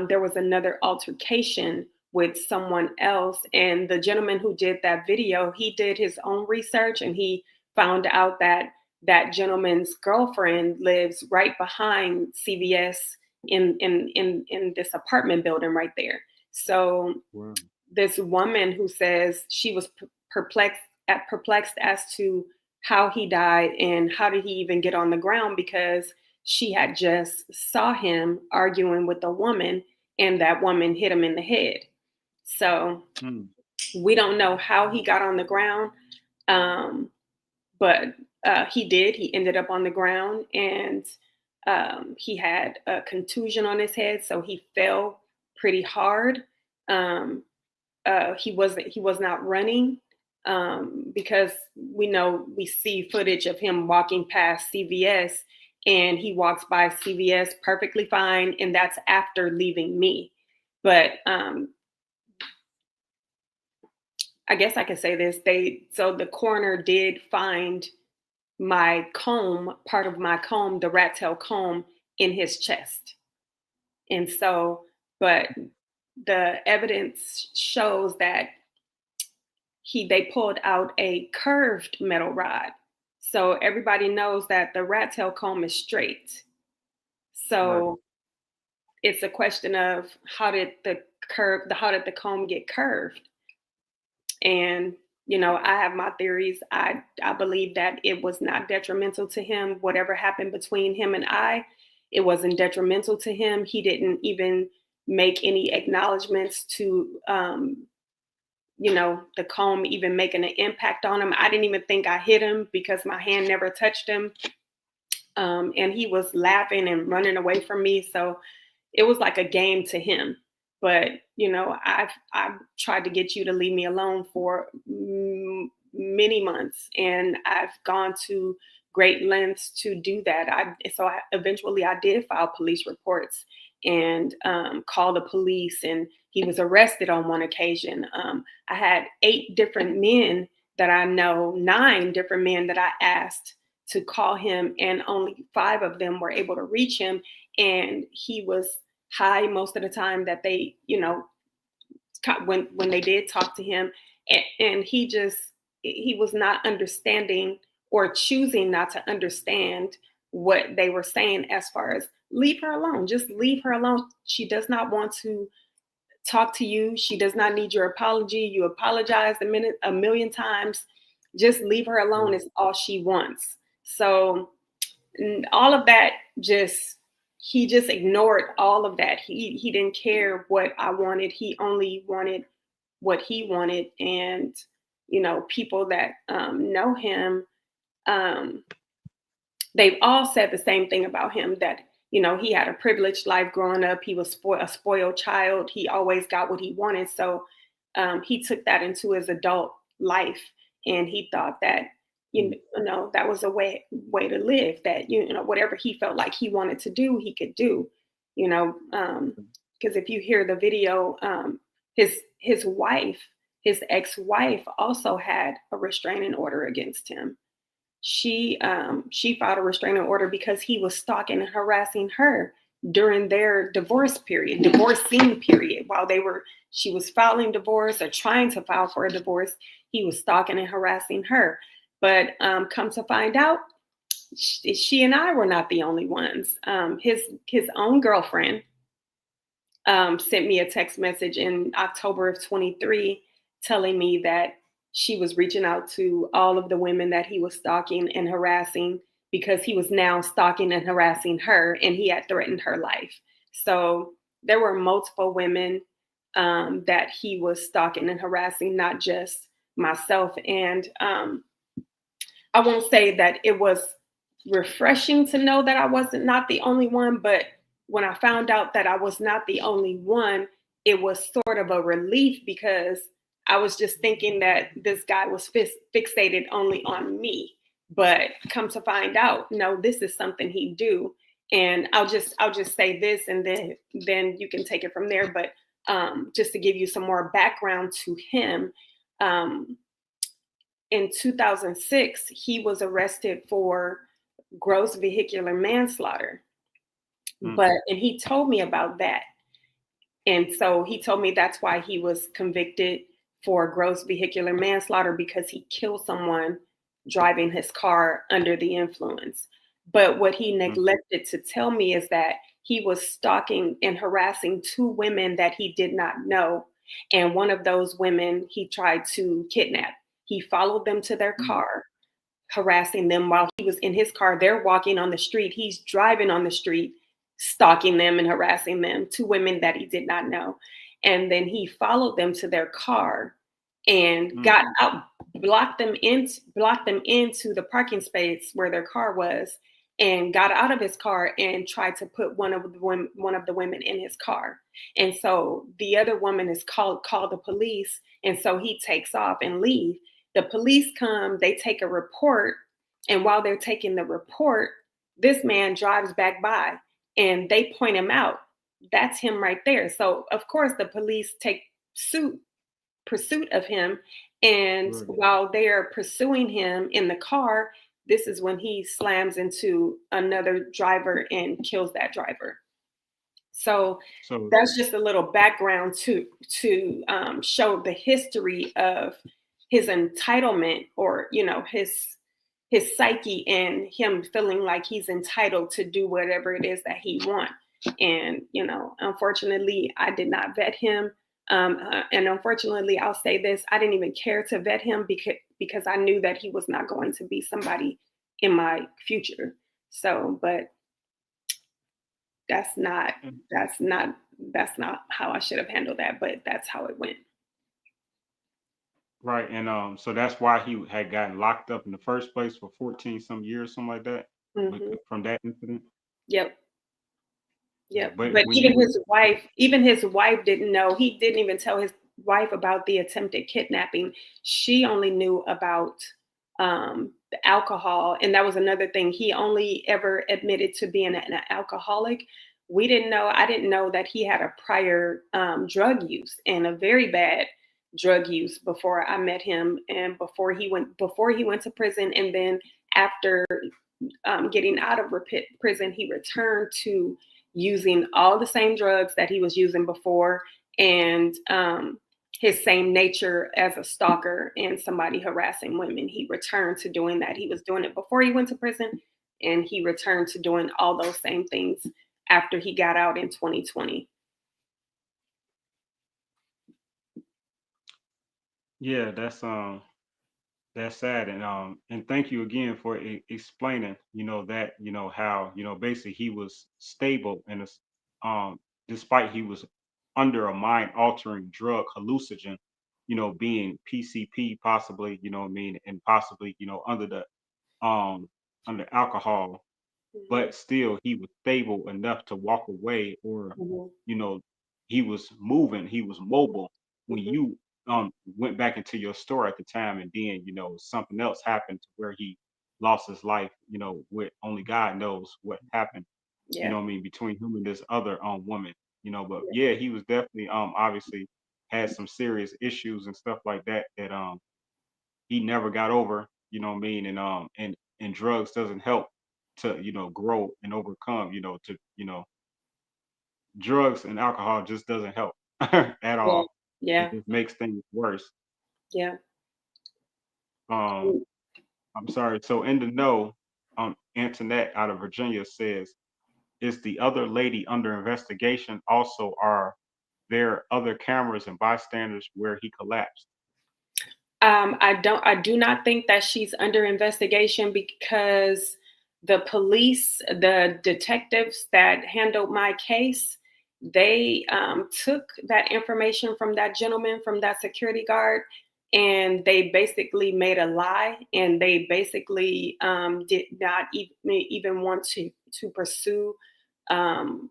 there was another altercation with someone else. And the gentleman who did that video, he did his own research, and he found out that that gentleman's girlfriend lives right behind CVS in this apartment building right there. So this woman who says she was perplexed as to how he died and how did he even get on the ground, because she had just saw him arguing with a woman and that woman hit him in the head. So we don't know how he got on the ground, but he did. He ended up on the ground, and he had a contusion on his head, so he fell pretty hard. He was not running, because we see footage of him walking past CVS, and he walks by CVS perfectly fine, and that's after leaving me. But I guess I could say this. So the coroner did find my comb, part of my comb, the rat tail comb, in his chest. And so, but the evidence shows that they pulled out a curved metal rod. So everybody knows that the rat tail comb is straight. So it's a question of how did the comb get curved? And I have my theories. I believe that it was not detrimental to him. Whatever happened between him and I, it wasn't detrimental to him. He didn't even make any acknowledgments to, the comb even making an impact on him. I didn't even think I hit him because my hand never touched him. And he was laughing and running away from me. So it was like a game to him. But, I've tried to get you to leave me alone for many months, and I've gone to great lengths to do that. Eventually I did file police reports and call the police, and he was arrested on one occasion. I had 8 different men that I know, 9 different men that I asked to call him, and only 5 of them were able to reach him. And he was high most of the time that they, when they did talk to him, and he was not understanding or choosing not to understand what they were saying as far as leave her alone, just leave her alone. She does not want to talk to you. She does not need your apology. You apologized a million times. Just leave her alone is all she wants. So all of that, he just ignored all of that. He didn't care what I wanted. He only wanted what he wanted. And, you know, people that know him, they've all said the same thing about him, that, you know, he had a privileged life growing up. He was a spoiled child. He always got what he wanted. So he took that into his adult life, and he thought that, you know, that was a way to live, that, you know, whatever he felt like he wanted to do, he could do, you know, because if you hear the video, his wife, his ex-wife also had a restraining order against him. She filed a restraining order because he was stalking and harassing her during their divorcing period. While she was filing divorce or trying to file for a divorce, he was stalking and harassing her. But come to find out, she and I were not the only ones. His own girlfriend sent me a text message in October of 23 telling me that she was reaching out to all of the women that he was stalking and harassing, because he was now stalking and harassing her, and he had threatened her life. So there were multiple women that he was stalking and harassing, not just myself. And I won't say that it was refreshing to know that I wasn't not the only one, but when I found out that I was not the only one, it was sort of a relief, because I was just thinking that this guy was fixated only on me. But come to find out, no, this is something he'd do. And I'll just say this, and then you can take it from there. But just to give you some more background to him, in 2006, he was arrested for gross vehicular manslaughter. And he told me about that. And so he told me that's why he was convicted for gross vehicular manslaughter, because he killed someone driving his car under the influence. But what he neglected to tell me is that he was stalking and harassing 2 women that he did not know. And one of those women he tried to kidnap. He followed them to their car, harassing them while he was in his car. They're walking on the street. He's driving on the street, stalking them and harassing them, 2 women that he did not know. And then he followed them to their car and got out, blocked them into the parking space where their car was, and got out of his car and tried to put one of the women in his car. And so the other woman is called the police. And so he takes off and leave. The police come, they take a report. And while they're taking the report, this man drives back by and they point him out. That's him right there. So of course the police take pursuit of him. And while they're pursuing him in the car, this is when he slams into another driver and kills that driver. So that's just a little background to show the history of his entitlement, or, you know, his psyche, and him feeling like he's entitled to do whatever it is that he wants. And, you know, unfortunately, I did not vet him. And unfortunately, I'll say this, I didn't even care to vet him because I knew that he was not going to be somebody in my future. So, but that's not how I should have handled that, but that's how it went. Right. And so that's why he had gotten locked up in the first place for 14 some years, something like that, from that incident. Yep. But even his wife didn't know. He didn't even tell his wife about the attempted kidnapping. She only knew about the alcohol. And that was another thing. He only ever admitted to being an alcoholic. I didn't know that he had a prior drug use, and a very bad drug use, before I met him, and before he went to prison. And then after getting out of prison, he returned to using all the same drugs that he was using before, and his same nature as a stalker and somebody harassing women. He returned to doing that. He was doing it before he went to prison, and he returned to doing all those same things after he got out in 2020. Yeah, That's sad, and thank you again for explaining, that, how, basically he was stable and despite he was under a mind altering drug hallucinogen, being PCP possibly, what I mean, and possibly, under the um under alcohol, but still he was stable enough to walk away, or Mhm. you know he was moving, he was mobile when Mhm. you went back into your store at the time, and then something else happened to where he lost his life, with only God knows what happened, Yeah. what I mean, between him and this other woman, but yeah, he was definitely obviously had some serious issues and stuff like that, that he never got over, what I mean, and drugs doesn't help to, grow and overcome, to, drugs and alcohol just doesn't help at Yeah. all. It Yeah. just makes things worse. Yeah. Um, I'm sorry. So in the know, Antoinette out of Virginia says, is the other lady under investigation? Also, are there other cameras and bystanders where he collapsed? I do not think that she's under investigation because the police, the detectives that handled my case, they took that information from that gentleman, from that security guard, and they basically made a lie, and they basically did not even want to pursue um,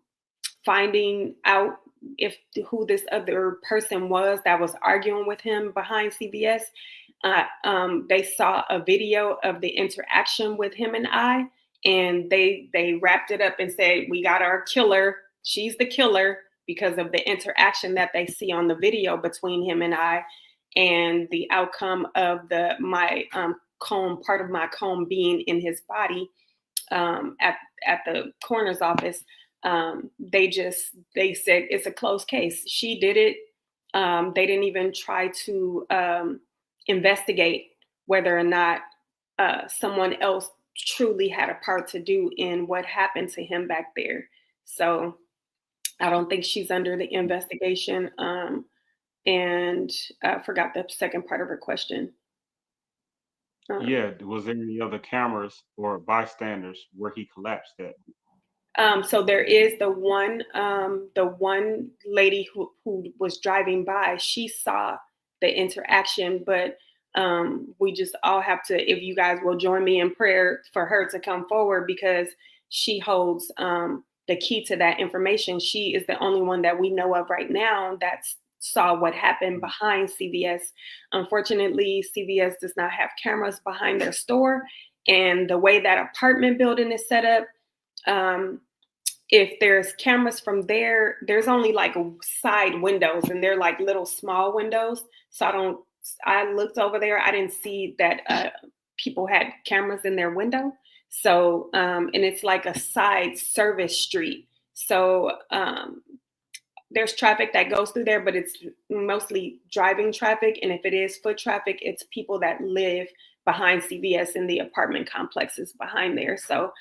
finding out if who this other person was that was arguing with him behind CBS. They saw a video of the interaction with him and I, and they wrapped it up and said, "We got our killer. She's the killer," because of the interaction that they see on the video between him and I, and the outcome of my comb, part of my comb being in his body at the coroner's office. They said it's a closed case. She did it. They didn't even try to investigate whether or not someone else truly had a part to do in what happened to him back there. So I don't think she's under the investigation. And I forgot the second part of her question. Yeah, was there any other cameras or bystanders where he collapsed at? So there is the one lady who was driving by. She saw the interaction, but we just all have to, if you guys will join me in prayer for her to come forward, because she holds the key to that information. She is the only one that we know of right now that saw what happened behind CVS. Unfortunately, CVS does not have cameras behind their store, and the way that apartment building is set up. If there's cameras from there, there's only like side windows, and they're like little small windows. So I looked over there. I didn't see that people had cameras in their window. So, and it's like a side service street. So there's traffic that goes through there, but it's mostly driving traffic. And if it is foot traffic, it's people that live behind CVS in the apartment complexes behind there. So,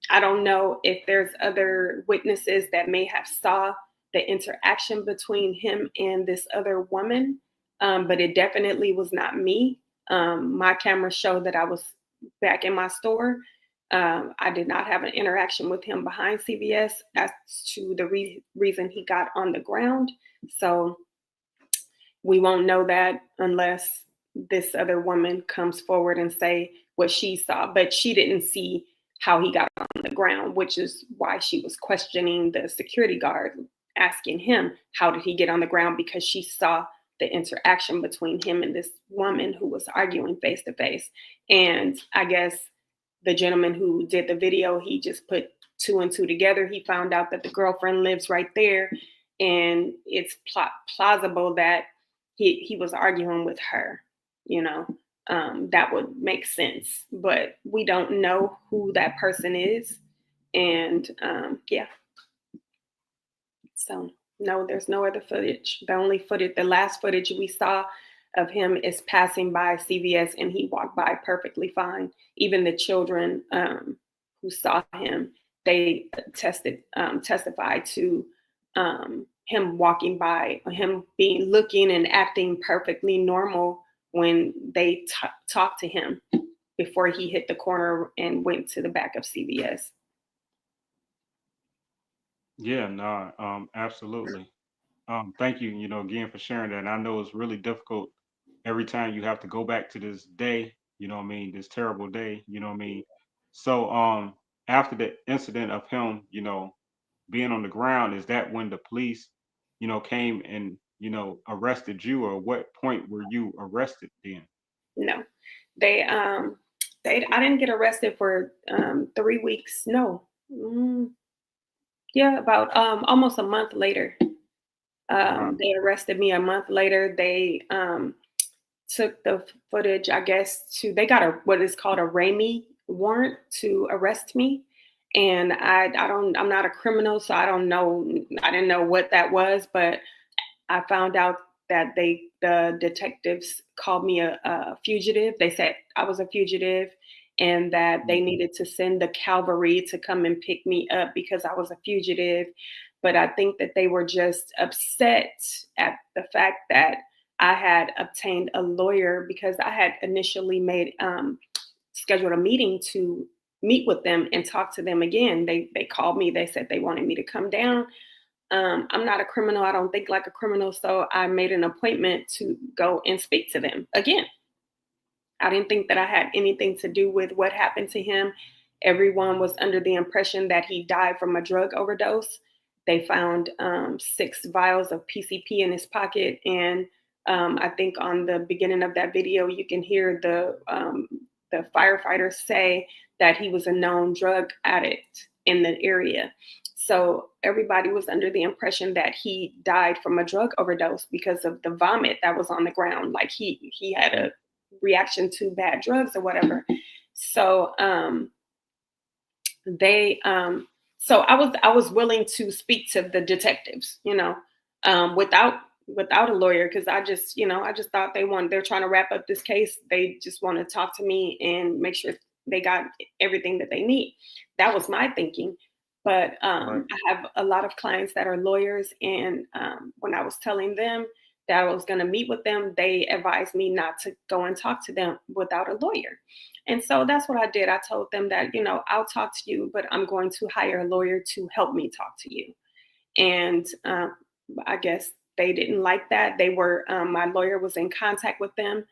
I don't know if there's other witnesses that may have saw the interaction between him and this other woman, but it definitely was not me. My camera showed that I was back in my store. I did not have an interaction with him behind CVS as to the reason he got on the ground. So we won't know that unless this other woman comes forward and say what she saw, but she didn't see how he got on the ground, which is why she was questioning the security guard, asking him, how did he get on the ground? Because she saw the interaction between him and this woman who was arguing face to face. And I guess the gentleman who did the video, he just put two and two together. He found out that the girlfriend lives right there, and it's plausible that he was arguing with her, that would make sense, but we don't know who that person is. And yeah, so no, there's no other footage. The last footage we saw of him is passing by CVS, and he walked by perfectly fine. Even the children who saw him, they testified to him walking by, him looking and acting perfectly normal when they talked to him before he hit the corner and went to the back of CVS. Yeah, no, absolutely. Thank you, again for sharing that. And I know it's really difficult every time you have to go back to this day, this terrible day, you know what I mean? So, after the incident of him, being on the ground, is that when the police, came and, arrested you, or what point were you arrested then? No, they I didn't get arrested for 3 weeks. No. Yeah, about almost a month later. Wow. They arrested me a month later. They took the footage, I guess, they got what is called a Ramey warrant to arrest me. And I'm not a criminal, so I didn't know what that was, but I found out that the detectives called me a fugitive. They said I was a fugitive and that they Mhm. needed to send the cavalry to come and pick me up because I was a fugitive. But I think that they were just upset at the fact that I had obtained a lawyer because I had initially scheduled a meeting to meet with them and talk to them again. They called me. They said they wanted me to come down. I'm not a criminal. I don't think like a criminal. So I made an appointment to go and speak to them again. I didn't think that I had anything to do with what happened to him. Everyone was under the impression that he died from a drug overdose. They found 6 vials of PCP in his pocket. And I think on the beginning of that video, you can hear the firefighters say that he was a known drug addict in the area. So everybody was under the impression that he died from a drug overdose because of the vomit that was on the ground. Like he had a reaction to bad drugs or whatever. So they so I was willing to speak to the detectives, without a lawyer, because I just thought they're trying to wrap up this case. They just want to talk to me and make sure they got everything that they need. That was my thinking. But Right. I have a lot of clients that are lawyers, and when I was telling them that I was going to meet with them, they advised me not to go and talk to them without a lawyer. And so that's what I did. I told them that, I'll talk to you, but I'm going to hire a lawyer to help me talk to you. And I guess they didn't like that. My lawyer was in contact with them.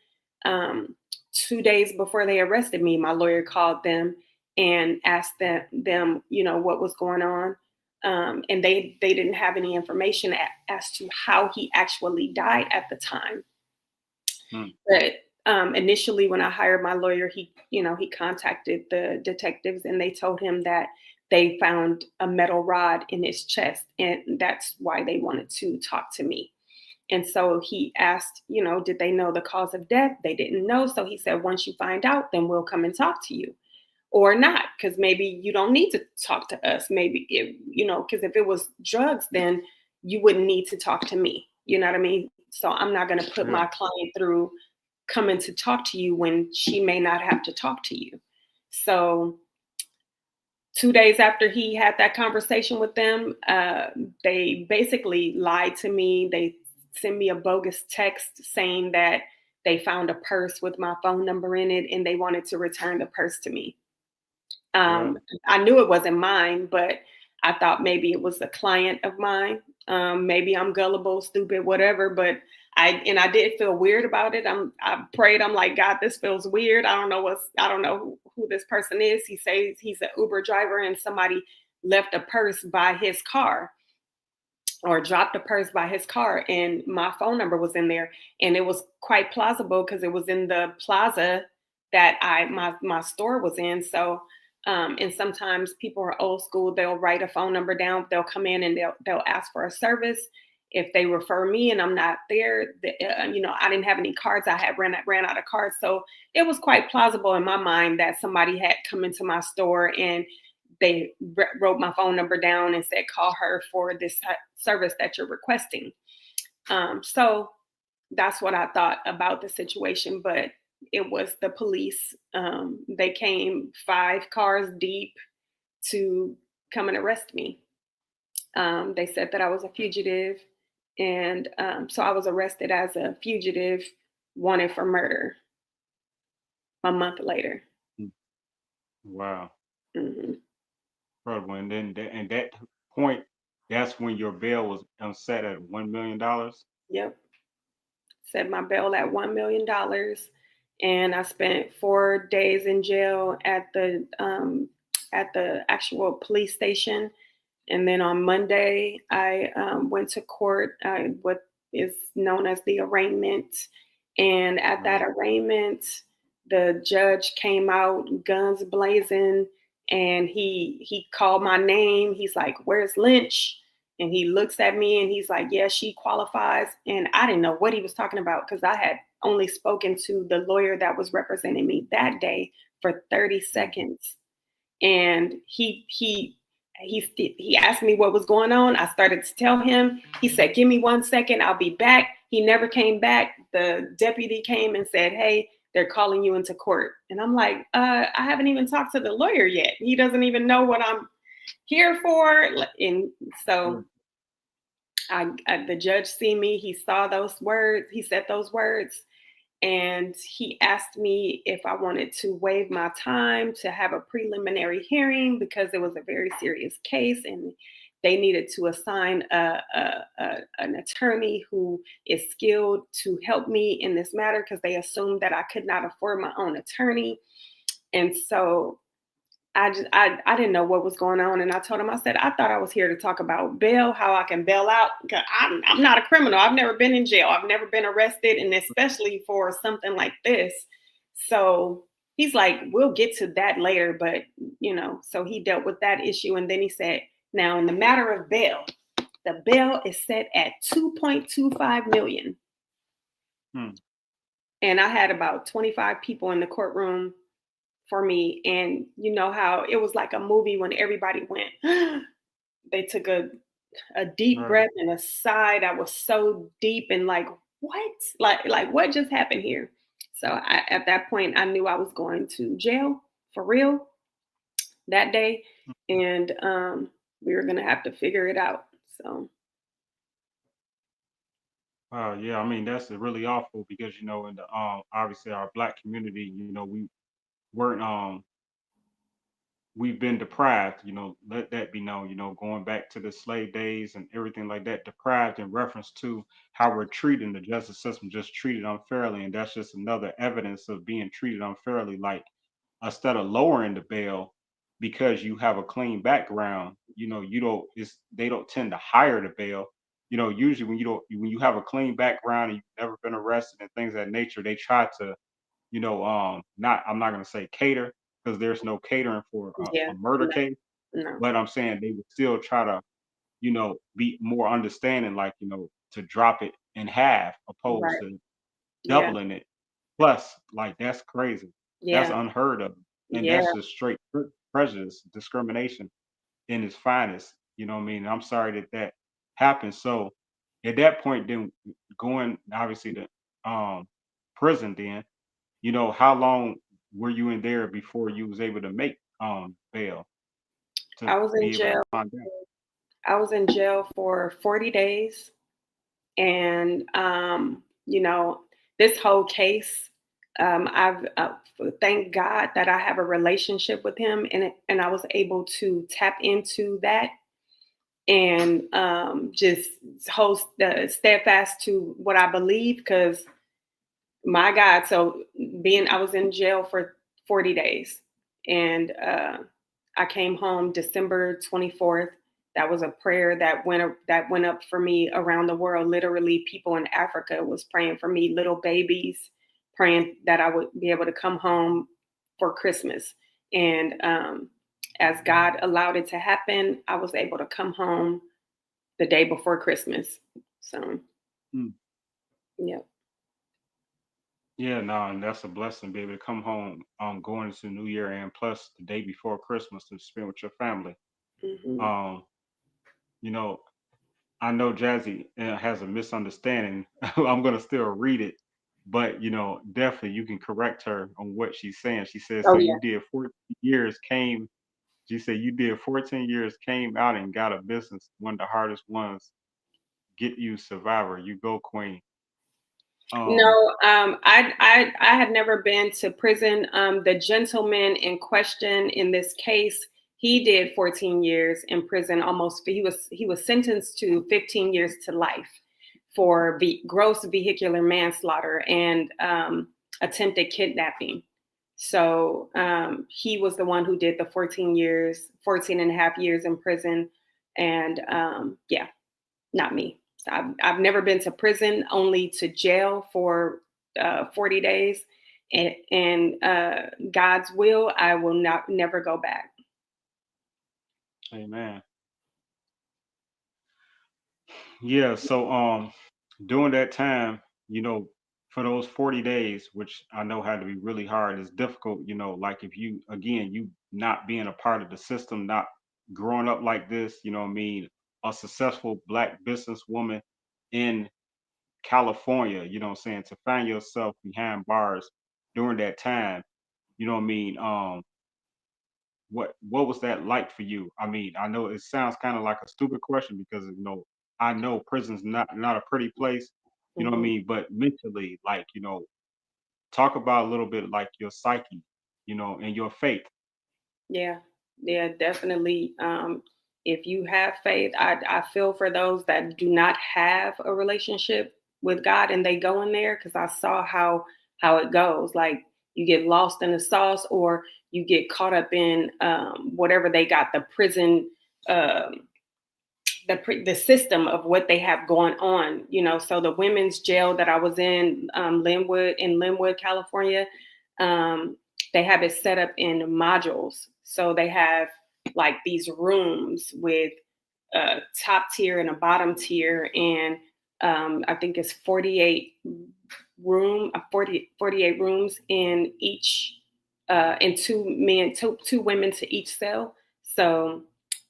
2 days before they arrested me, my lawyer called them and asked them, what was going on. And they didn't have any information as to how he actually died at the time. Hmm. But initially, when I hired my lawyer, he contacted the detectives and they told him that they found a metal rod in his chest, and that's why they wanted to talk to me. And so he asked, did they know the cause of death? They didn't know. So he said, once you find out, then we'll come and talk to you, or not, because maybe you don't need to talk to us. Maybe because if it was drugs, then you wouldn't need to talk to me. You know what I mean? So I'm not going to put Yeah. my client through coming to talk to you when she may not have to talk to you. So 2 days after he had that conversation with them, they basically lied to me. They sent me a bogus text saying that they found a purse with my phone number in it and they wanted to return the purse to me. Yeah. I knew it wasn't mine, but I thought maybe it was a client of mine. Maybe I'm gullible, stupid, whatever. But I did feel weird about it. I prayed. I'm like, God, this feels weird. I don't know who this person is. He says he's an Uber driver and somebody left a purse by his car or dropped a purse by his car, and my phone number was in there. And it was quite plausible because it was in the plaza that my store was in. So and sometimes people are old school. They'll write a phone number down. They'll come in and they'll ask for a service. If they refer me and I'm not there, I didn't have any cards. I had ran out of cards. So it was quite plausible in my mind that somebody had come into my store and they wrote my phone number down and said, call her for this service that you're requesting. So that's what I thought about the situation. But it was the police. They came 5 cars deep to come and arrest me. They said that I was a fugitive. And so I was arrested as a fugitive wanted for murder a month later. Wow. Hmm. Incredible. And then and that point, that's when your bail was set at $1 million. Yep. Set my bail at $1 million. And I spent 4 days in jail at the actual police station. And then on Monday, I went to court, what is known as the arraignment. And at that arraignment, the judge came out, guns blazing, and he called my name. He's like, "Where's Lynch?" And he looks at me and he's like, "Yeah, she qualifies." And I didn't know what he was talking about because I had only spoken to the lawyer that was representing me that day for 30 seconds. And he asked me what was going on. I started to tell him. He said, "Give me 1 second, I'll be back." He never came back. The deputy came and said, "Hey, they're calling you into court." And I'm like, I haven't even talked to the lawyer yet. He doesn't even know what I'm here for. And so the judge see me. He saw those words. He said those words. And he asked me if I wanted to waive my time to have a preliminary hearing because it was a very serious case and they needed to assign an attorney who is skilled to help me in this matter because they assumed that I could not afford my own attorney. And so I didn't know what was going on. And I told him, I said, "I thought I was here to talk about bail, how I can bail out. I'm not a criminal. I've never been in jail. I've never been arrested, and especially for something like this." So he's like, "We'll get to that later." But, so he dealt with that issue. And then he said, "Now, in the matter of bail, the bail is set at $2.25 million. And I had about 25 people in the courtroom for me. And you know how it was like a movie when everybody went, they took a deep breath and a sigh that was so deep and like, what? Like what just happened here? So at that point, I knew I was going to jail for real that day. And we were going to have to figure it out. So. Yeah, I mean, that's really awful because, in the obviously our Black community, we weren't we've been deprived, let that be known, going back to the slave days and everything like that, deprived in reference to how we're treating the justice system, just treated unfairly. And that's just another evidence of being treated unfairly. Like instead of lowering the bail because you have a clean background, they don't tend to higher the bail. Usually when you have a clean background and you've never been arrested and things of that nature, they try to I'm not going to say cater because there's no catering for Yeah, a murder case, no. but I'm saying they would still try to, be more understanding, like, to drop it in half opposed Right. to Yeah. doubling it. Plus, like, that's crazy. That's Yeah. unheard of. And Yeah. that's just straight prejudice, discrimination in its finest. You know what I mean? I'm sorry that happened. So at that point, then going obviously to prison then, how long were you in there before you was able to make bail to I was in be able to jail. find out? I was in jail for 40 days. And, this whole case, I've thank God that I have a relationship with him and I was able to tap into that and just hold steadfast to what I believe because my God, so I was in jail for 40 days and I came home December 24th. That was a prayer that went up for me around the world. Literally, people in Africa was praying for me, little babies praying that I would be able to come home for Christmas. And as God allowed it to happen, I was able to come home the day before Christmas. So, yeah. Yeah, no, and that's a blessing to be able to come home going into New Year and plus the day before Christmas to spend with your family. Mm-hmm. Um, you know, I know Jazzy has a misunderstanding. I'm gonna still read it, but definitely you can correct her on what she's saying. She says, Oh "So yeah. you did 14 years, came." She said, "You did 14 years, came out and got a business, one of the hardest ones. Get you, survivor. You go, queen." No, I had never been to prison. The gentleman in question in this case, he did 14 years in prison. He was sentenced to 15 years to life for gross vehicular manslaughter and attempted kidnapping. So he was the one who did the 14 and a half years in prison. And yeah, not me. I've never been to prison, only to jail for 40 days. And God's will, I will never go back. Amen. Yeah. So during that time, for those 40 days, which I know had to be really hard, it's difficult, like if you not being a part of the system, not growing up like this, what I mean, a successful Black businesswoman in California, what I'm saying, to find yourself behind bars during that time, what I mean, what was that like for you? I mean, I know it sounds kind of like a stupid question because I know prison's not a pretty place, what I mean, but mentally, like, talk about a little bit like your psyche, and your faith. Yeah, definitely. If you have faith, I feel for those that do not have a relationship with God and they go in there, because I saw how it goes. Like, you get lost in the sauce, or you get caught up in whatever they got, the prison, the system of what they have going on. So the women's jail that I was in, Linwood, California. They have it set up in modules. So they have like these rooms with a top tier and a bottom tier. And I think it's 48 rooms in each, and two women to each cell. So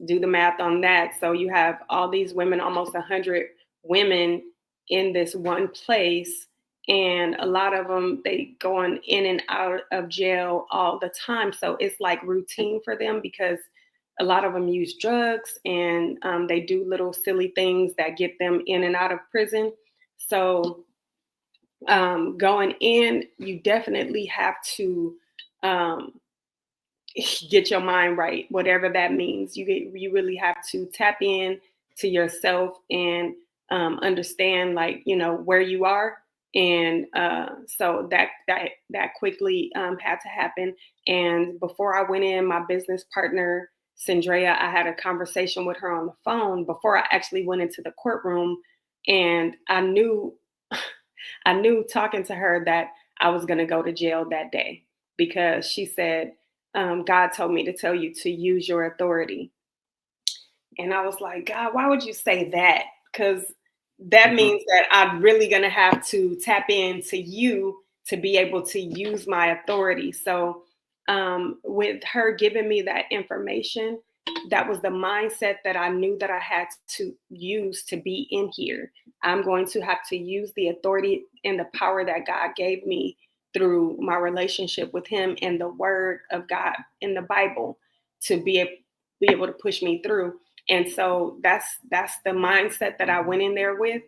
do the math on that. So you have all these women, almost 100 women in this one place. And a lot of them, they going in and out of jail all the time. So it's like routine for them, because a lot of them use drugs, and they do little silly things that get them in and out of prison. So going in, you definitely have to get your mind right, whatever that means. You really have to tap in to yourself and understand, like, where you are. And so that quickly had to happen. And before I went in, my business partner, Sandrea, I had a conversation with her on the phone before I actually went into the courtroom. And I knew talking to her that I was going to go to jail that day, because she said, God told me to tell you to use your authority. And I was like, God, why would you say that? Because that means that I'm really going to have to tap into you to be able to use my authority. So with her giving me that information, that was the mindset that I knew that I had to use to be in here. I'm going to have to use the authority and the power that God gave me through my relationship with him and the word of God in the Bible to be able to push me through. And so that's the mindset that I went in there with.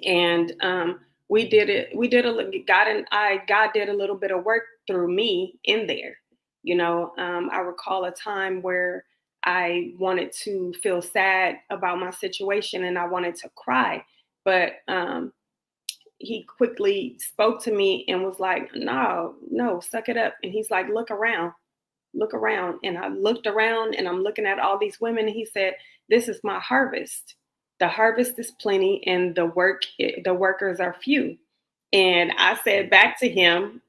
And we did it. God did a little bit of work through me in there. I recall a time where I wanted to feel sad about my situation and I wanted to cry, but he quickly spoke to me and was like, no, suck it up. And he's like, look around. And I looked around and I'm looking at all these women. And he said, this is my harvest. The harvest is plenty and the workers are few. And I said back to him,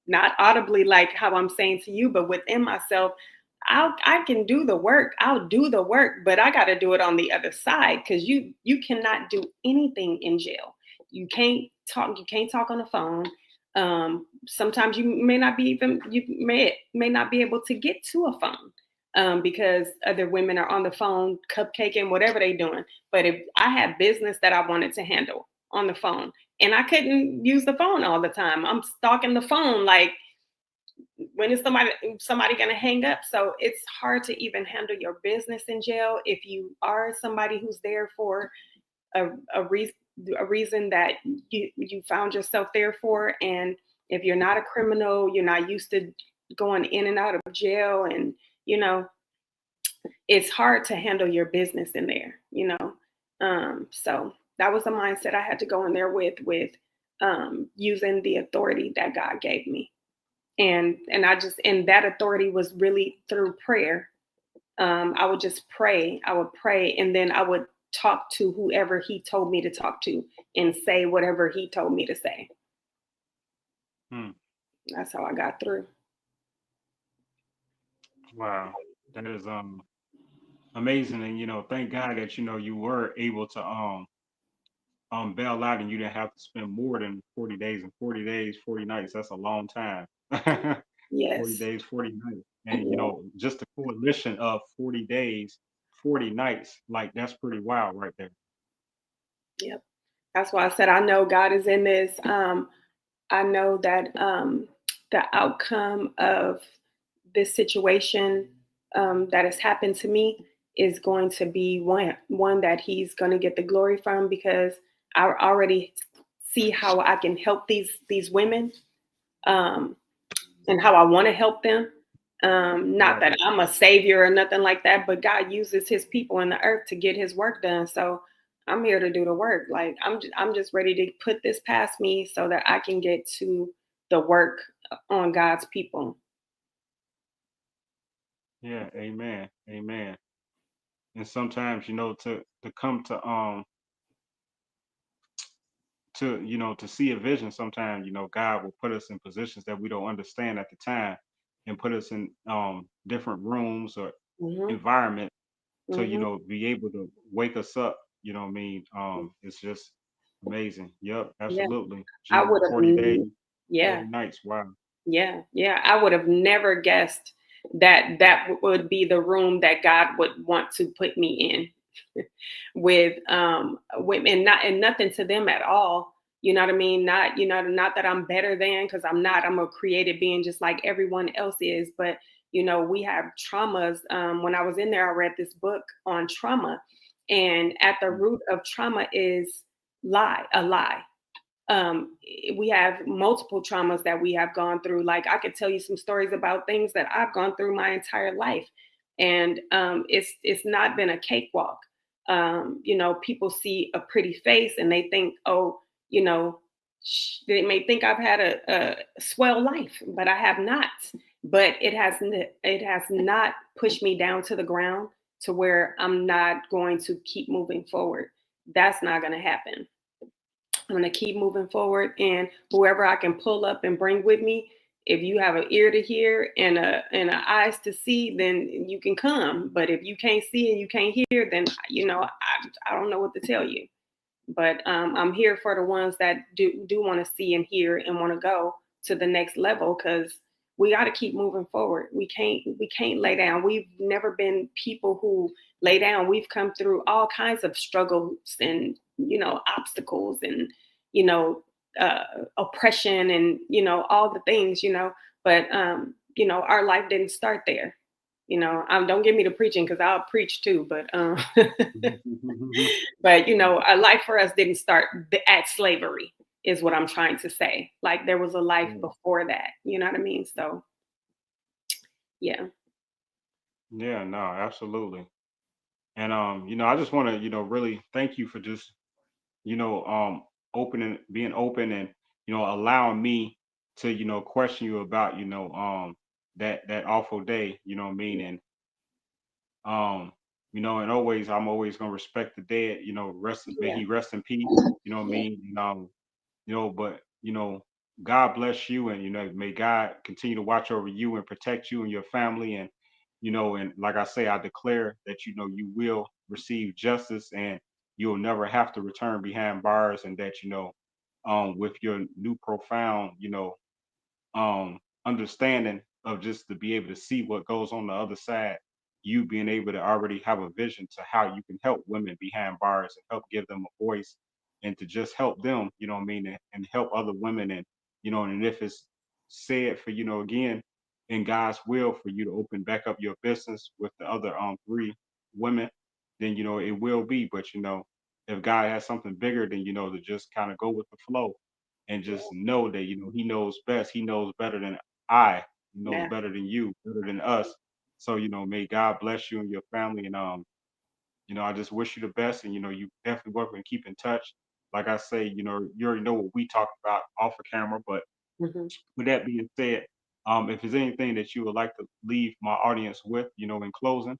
not audibly like how I'm saying to you, but within myself, I can do the work. I'll do the work, but I got to do it on the other side, because you cannot do anything in jail. You can't talk. You can't talk on the phone. Sometimes you may not be able to get to a phone because other women are on the phone, cupcaking, whatever they're doing. But if I had business that I wanted to handle on the phone, and I couldn't use the phone all the time, I'm stalking the phone like, when is somebody going to hang up? So it's hard to even handle your business in jail if you are somebody who's there for a a reason that you found yourself there for. And if you're not a criminal, you're not used to going in and out of jail, and it's hard to handle your business in there, so that was the mindset I had to go in there with using the authority that God gave me. And that authority was really through prayer. I would just pray. I would pray, and then I would talk to whoever he told me to talk to and say whatever he told me to say. That's how I got through. Wow, that is amazing. And thank God that you were able to bail out, and you didn't have to spend more than 40 days. And 40 days, 40 nights, that's a long time. 40 Yes. days, 40 nights. And Yeah. just the coalition of 40 days, 40 nights, like that's pretty wild right there. Yep. That's why I said I know God is in this. I know that the outcome of this situation that has happened to me is going to be one that he's going to get the glory from, because I already see how I can help these women, and how I want to help them. Not that I'm a savior or nothing like that, but God uses his people in the earth to get his work done. So I'm here to do the work. Like I'm just ready to put this past me so that I can get to the work on God's people. Yeah, amen. Amen. And sometimes, to come to see a vision, sometimes, God will put us in positions that we don't understand at the time, and put us in different rooms or Mm-hmm. environment to, Mm-hmm. be able to wake us up. You know what I mean? It's just amazing. Yep, Yeah, absolutely. I Jesus, would have. 40 days, Yeah, 40 nights. Wow. yeah. I would have never guessed that would be the room that God would want to put me in with women, and nothing to them at all. You know what I mean? Not that I'm better than, because I'm not. I'm a created being just like everyone else is. But we have traumas. When I was in there, I read this book on trauma, and at the root of trauma is a lie. We have multiple traumas that we have gone through. Like, I could tell you some stories about things that I've gone through my entire life, and it's not been a cakewalk. People see a pretty face and they think, oh, they may think I've had a swell life, but I have not. But it has not pushed me down to the ground to where I'm not going to keep moving forward. That's not going to happen. I'm going to keep moving forward, and whoever I can pull up and bring with me, if you have an ear to hear and a eyes to see, then you can come. But if you can't see and you can't hear, then I don't know what to tell you. But I'm here for the ones that do want to see and hear and want to go to the next level, because we got to keep moving forward. We can't lay down. We've never been people who lay down. We've come through all kinds of struggles and obstacles and oppression and all the things. But our life didn't start there. Don't get me to preaching, because I'll preach too. But but a life for us didn't start at slavery, is what I'm trying to say. Like, there was a life before that. You know what I mean? So, yeah. Yeah, no, absolutely. And I just want to, really thank you for just, being open, and, allowing me to, question you about, that awful day, you know what I mean? And and I'm always gonna respect the dead, may Yeah. he rest in peace, you know what I mean? And but God bless you, and may God continue to watch over you and protect you and your family. And and like I say, I declare that you will receive justice, and you'll never have to return behind bars. And that with your new profound understanding of just to be able to see what goes on the other side, you being able to already have a vision to how you can help women behind bars and help give them a voice, and to just help them, you know what I mean, and help other women. And and if it's said for again, in God's will, for you to open back up your business with the other three women, then it will be. But if God has something bigger, then to just kind of go with the flow and just know that He knows best. He knows better than I. He knows Yeah. better than you, better than us. So may God bless you and your family, and I just wish you the best, and you definitely work and keep in touch. Like I say, you already know what we talk about off of camera, but Mhm. with that being said, if there's anything that you would like to leave my audience with, in closing.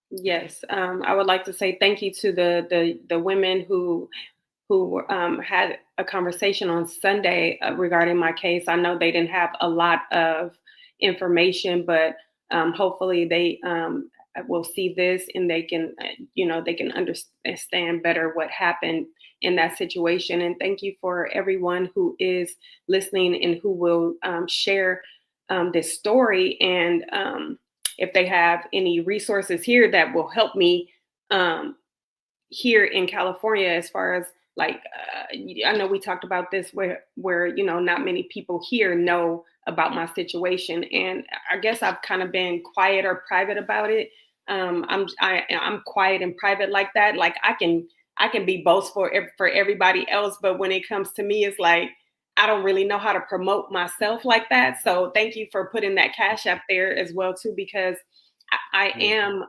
Yes, I would like to say thank you to the women who had a conversation on Sunday regarding my case. I know they didn't have a lot of information, but hopefully they will see this and they can, they can understand better what happened in that situation. And thank you for everyone who is listening and who will share this story. And if they have any resources here that will help me um, here in California, as far as like I know we talked about this where not many people here know about my situation, and I guess I've kind of been quiet or private about it. I'm quiet and private like that. Like I can be boastful for everybody else, but when it comes to me, it's like I don't really know how to promote myself like that. So thank you for putting that cash up there as well too, because I am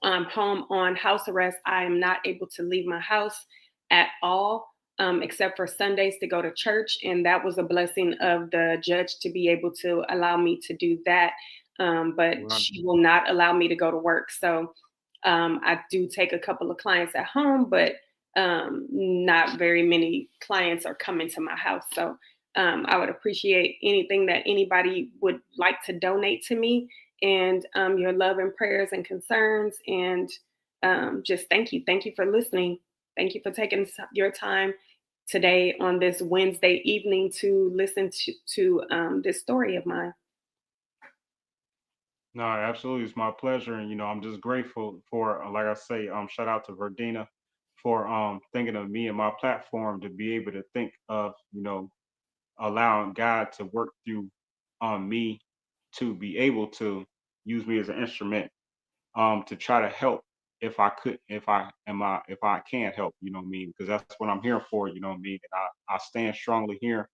home on house arrest. I am not able to leave my house at all, except for Sundays to go to church. And that was a blessing of the judge to be able to allow me to do that. But Right. she will not allow me to go to work. So I do take a couple of clients at home, but not very many clients are coming to my house. So I would appreciate anything that anybody would like to donate to me, and your love and prayers and concerns. And just thank you. Thank you for listening. Thank you for taking your time today on this Wednesday evening to listen to this story of mine. No, absolutely. It's my pleasure. And, I'm just grateful for, like I say, shout out to Verdina for thinking of me and my platform to be able to think of, allowing God to work through me to be able to use me as an instrument to try to help if I could, if I can't help, what I mean? Because that's what I'm here for, what I mean? And I stand strongly here,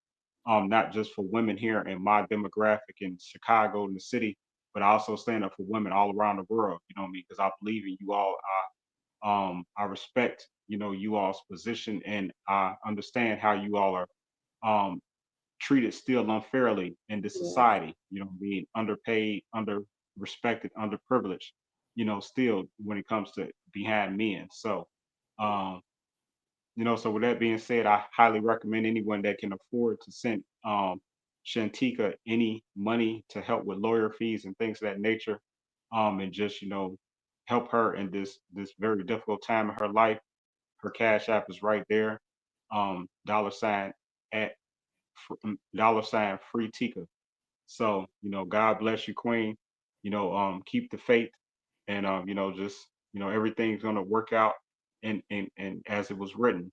not just for women here in my demographic in Chicago in the city, but I also stand up for women all around the world, what I mean? Because I believe in you all. I respect, you all's position, and I understand how you all are um, treated still unfairly in this Yeah. society, being underpaid, under respected, underprivileged, still when it comes to behind men. So, um, so with that being said, I highly recommend anyone that can afford to send Shantika any money to help with lawyer fees and things of that nature, and just, help her in this very difficult time in her life. Her cash app is right there. $ at $FreeTika. So, God bless you, Queen. Keep the faith, and just everything's gonna work out and as it was written.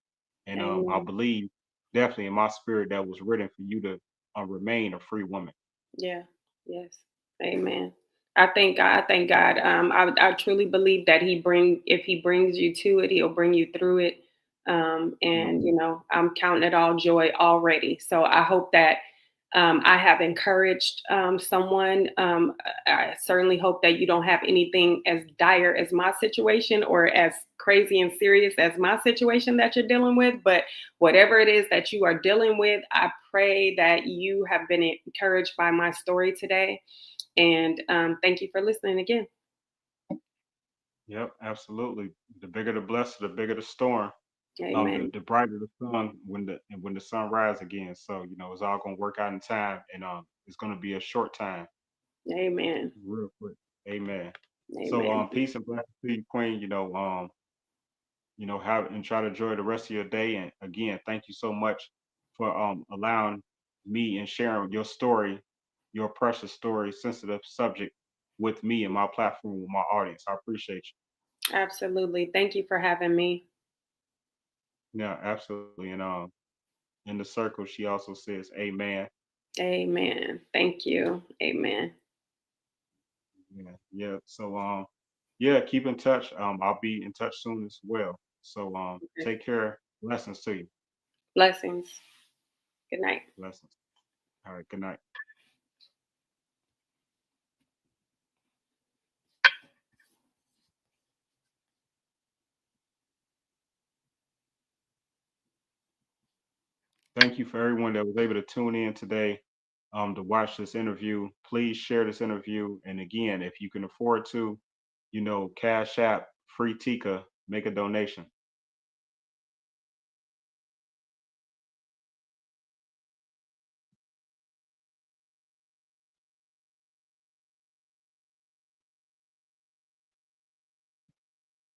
And I Amen. believe definitely in my spirit that was written for you to remain a free woman. Yeah. Yes. Amen. I thank God. I thank God. I truly believe that if he brings you to it, he'll bring you through it. Yeah. And I'm counting it all joy already. So I hope that I have encouraged someone. I certainly hope that you don't have anything as dire as my situation or as crazy and serious as my situation that you're dealing with. But whatever it is that you are dealing with, I pray that you have been encouraged by my story today. And thank you for listening again. Yep, absolutely. The bigger the blessing, the bigger the storm. Amen. The brighter the sun when the sun rises again. So it's all gonna work out in time, and it's gonna be a short time, Amen. real quick. Amen. So Amen. peace and blessings to you, Queen. Have and try to enjoy the rest of your day. And again, thank you so much for allowing me and sharing your story, your precious story, sensitive subject with me and my platform with my audience. I appreciate Absolutely. Thank you for having me. you. Yeah, absolutely. And in the circle, she also says, "Amen." Amen. Thank you. Amen. Yeah, yeah. So yeah, keep in touch. I'll be in touch soon as well. So Okay. take care. Blessings to you. Blessings. Good night. Blessings. All right. Good night. Thank you for everyone that was able to tune in today to watch this interview. Please share this interview. And again, if you can afford to, Cash App, FreeTika, make a donation.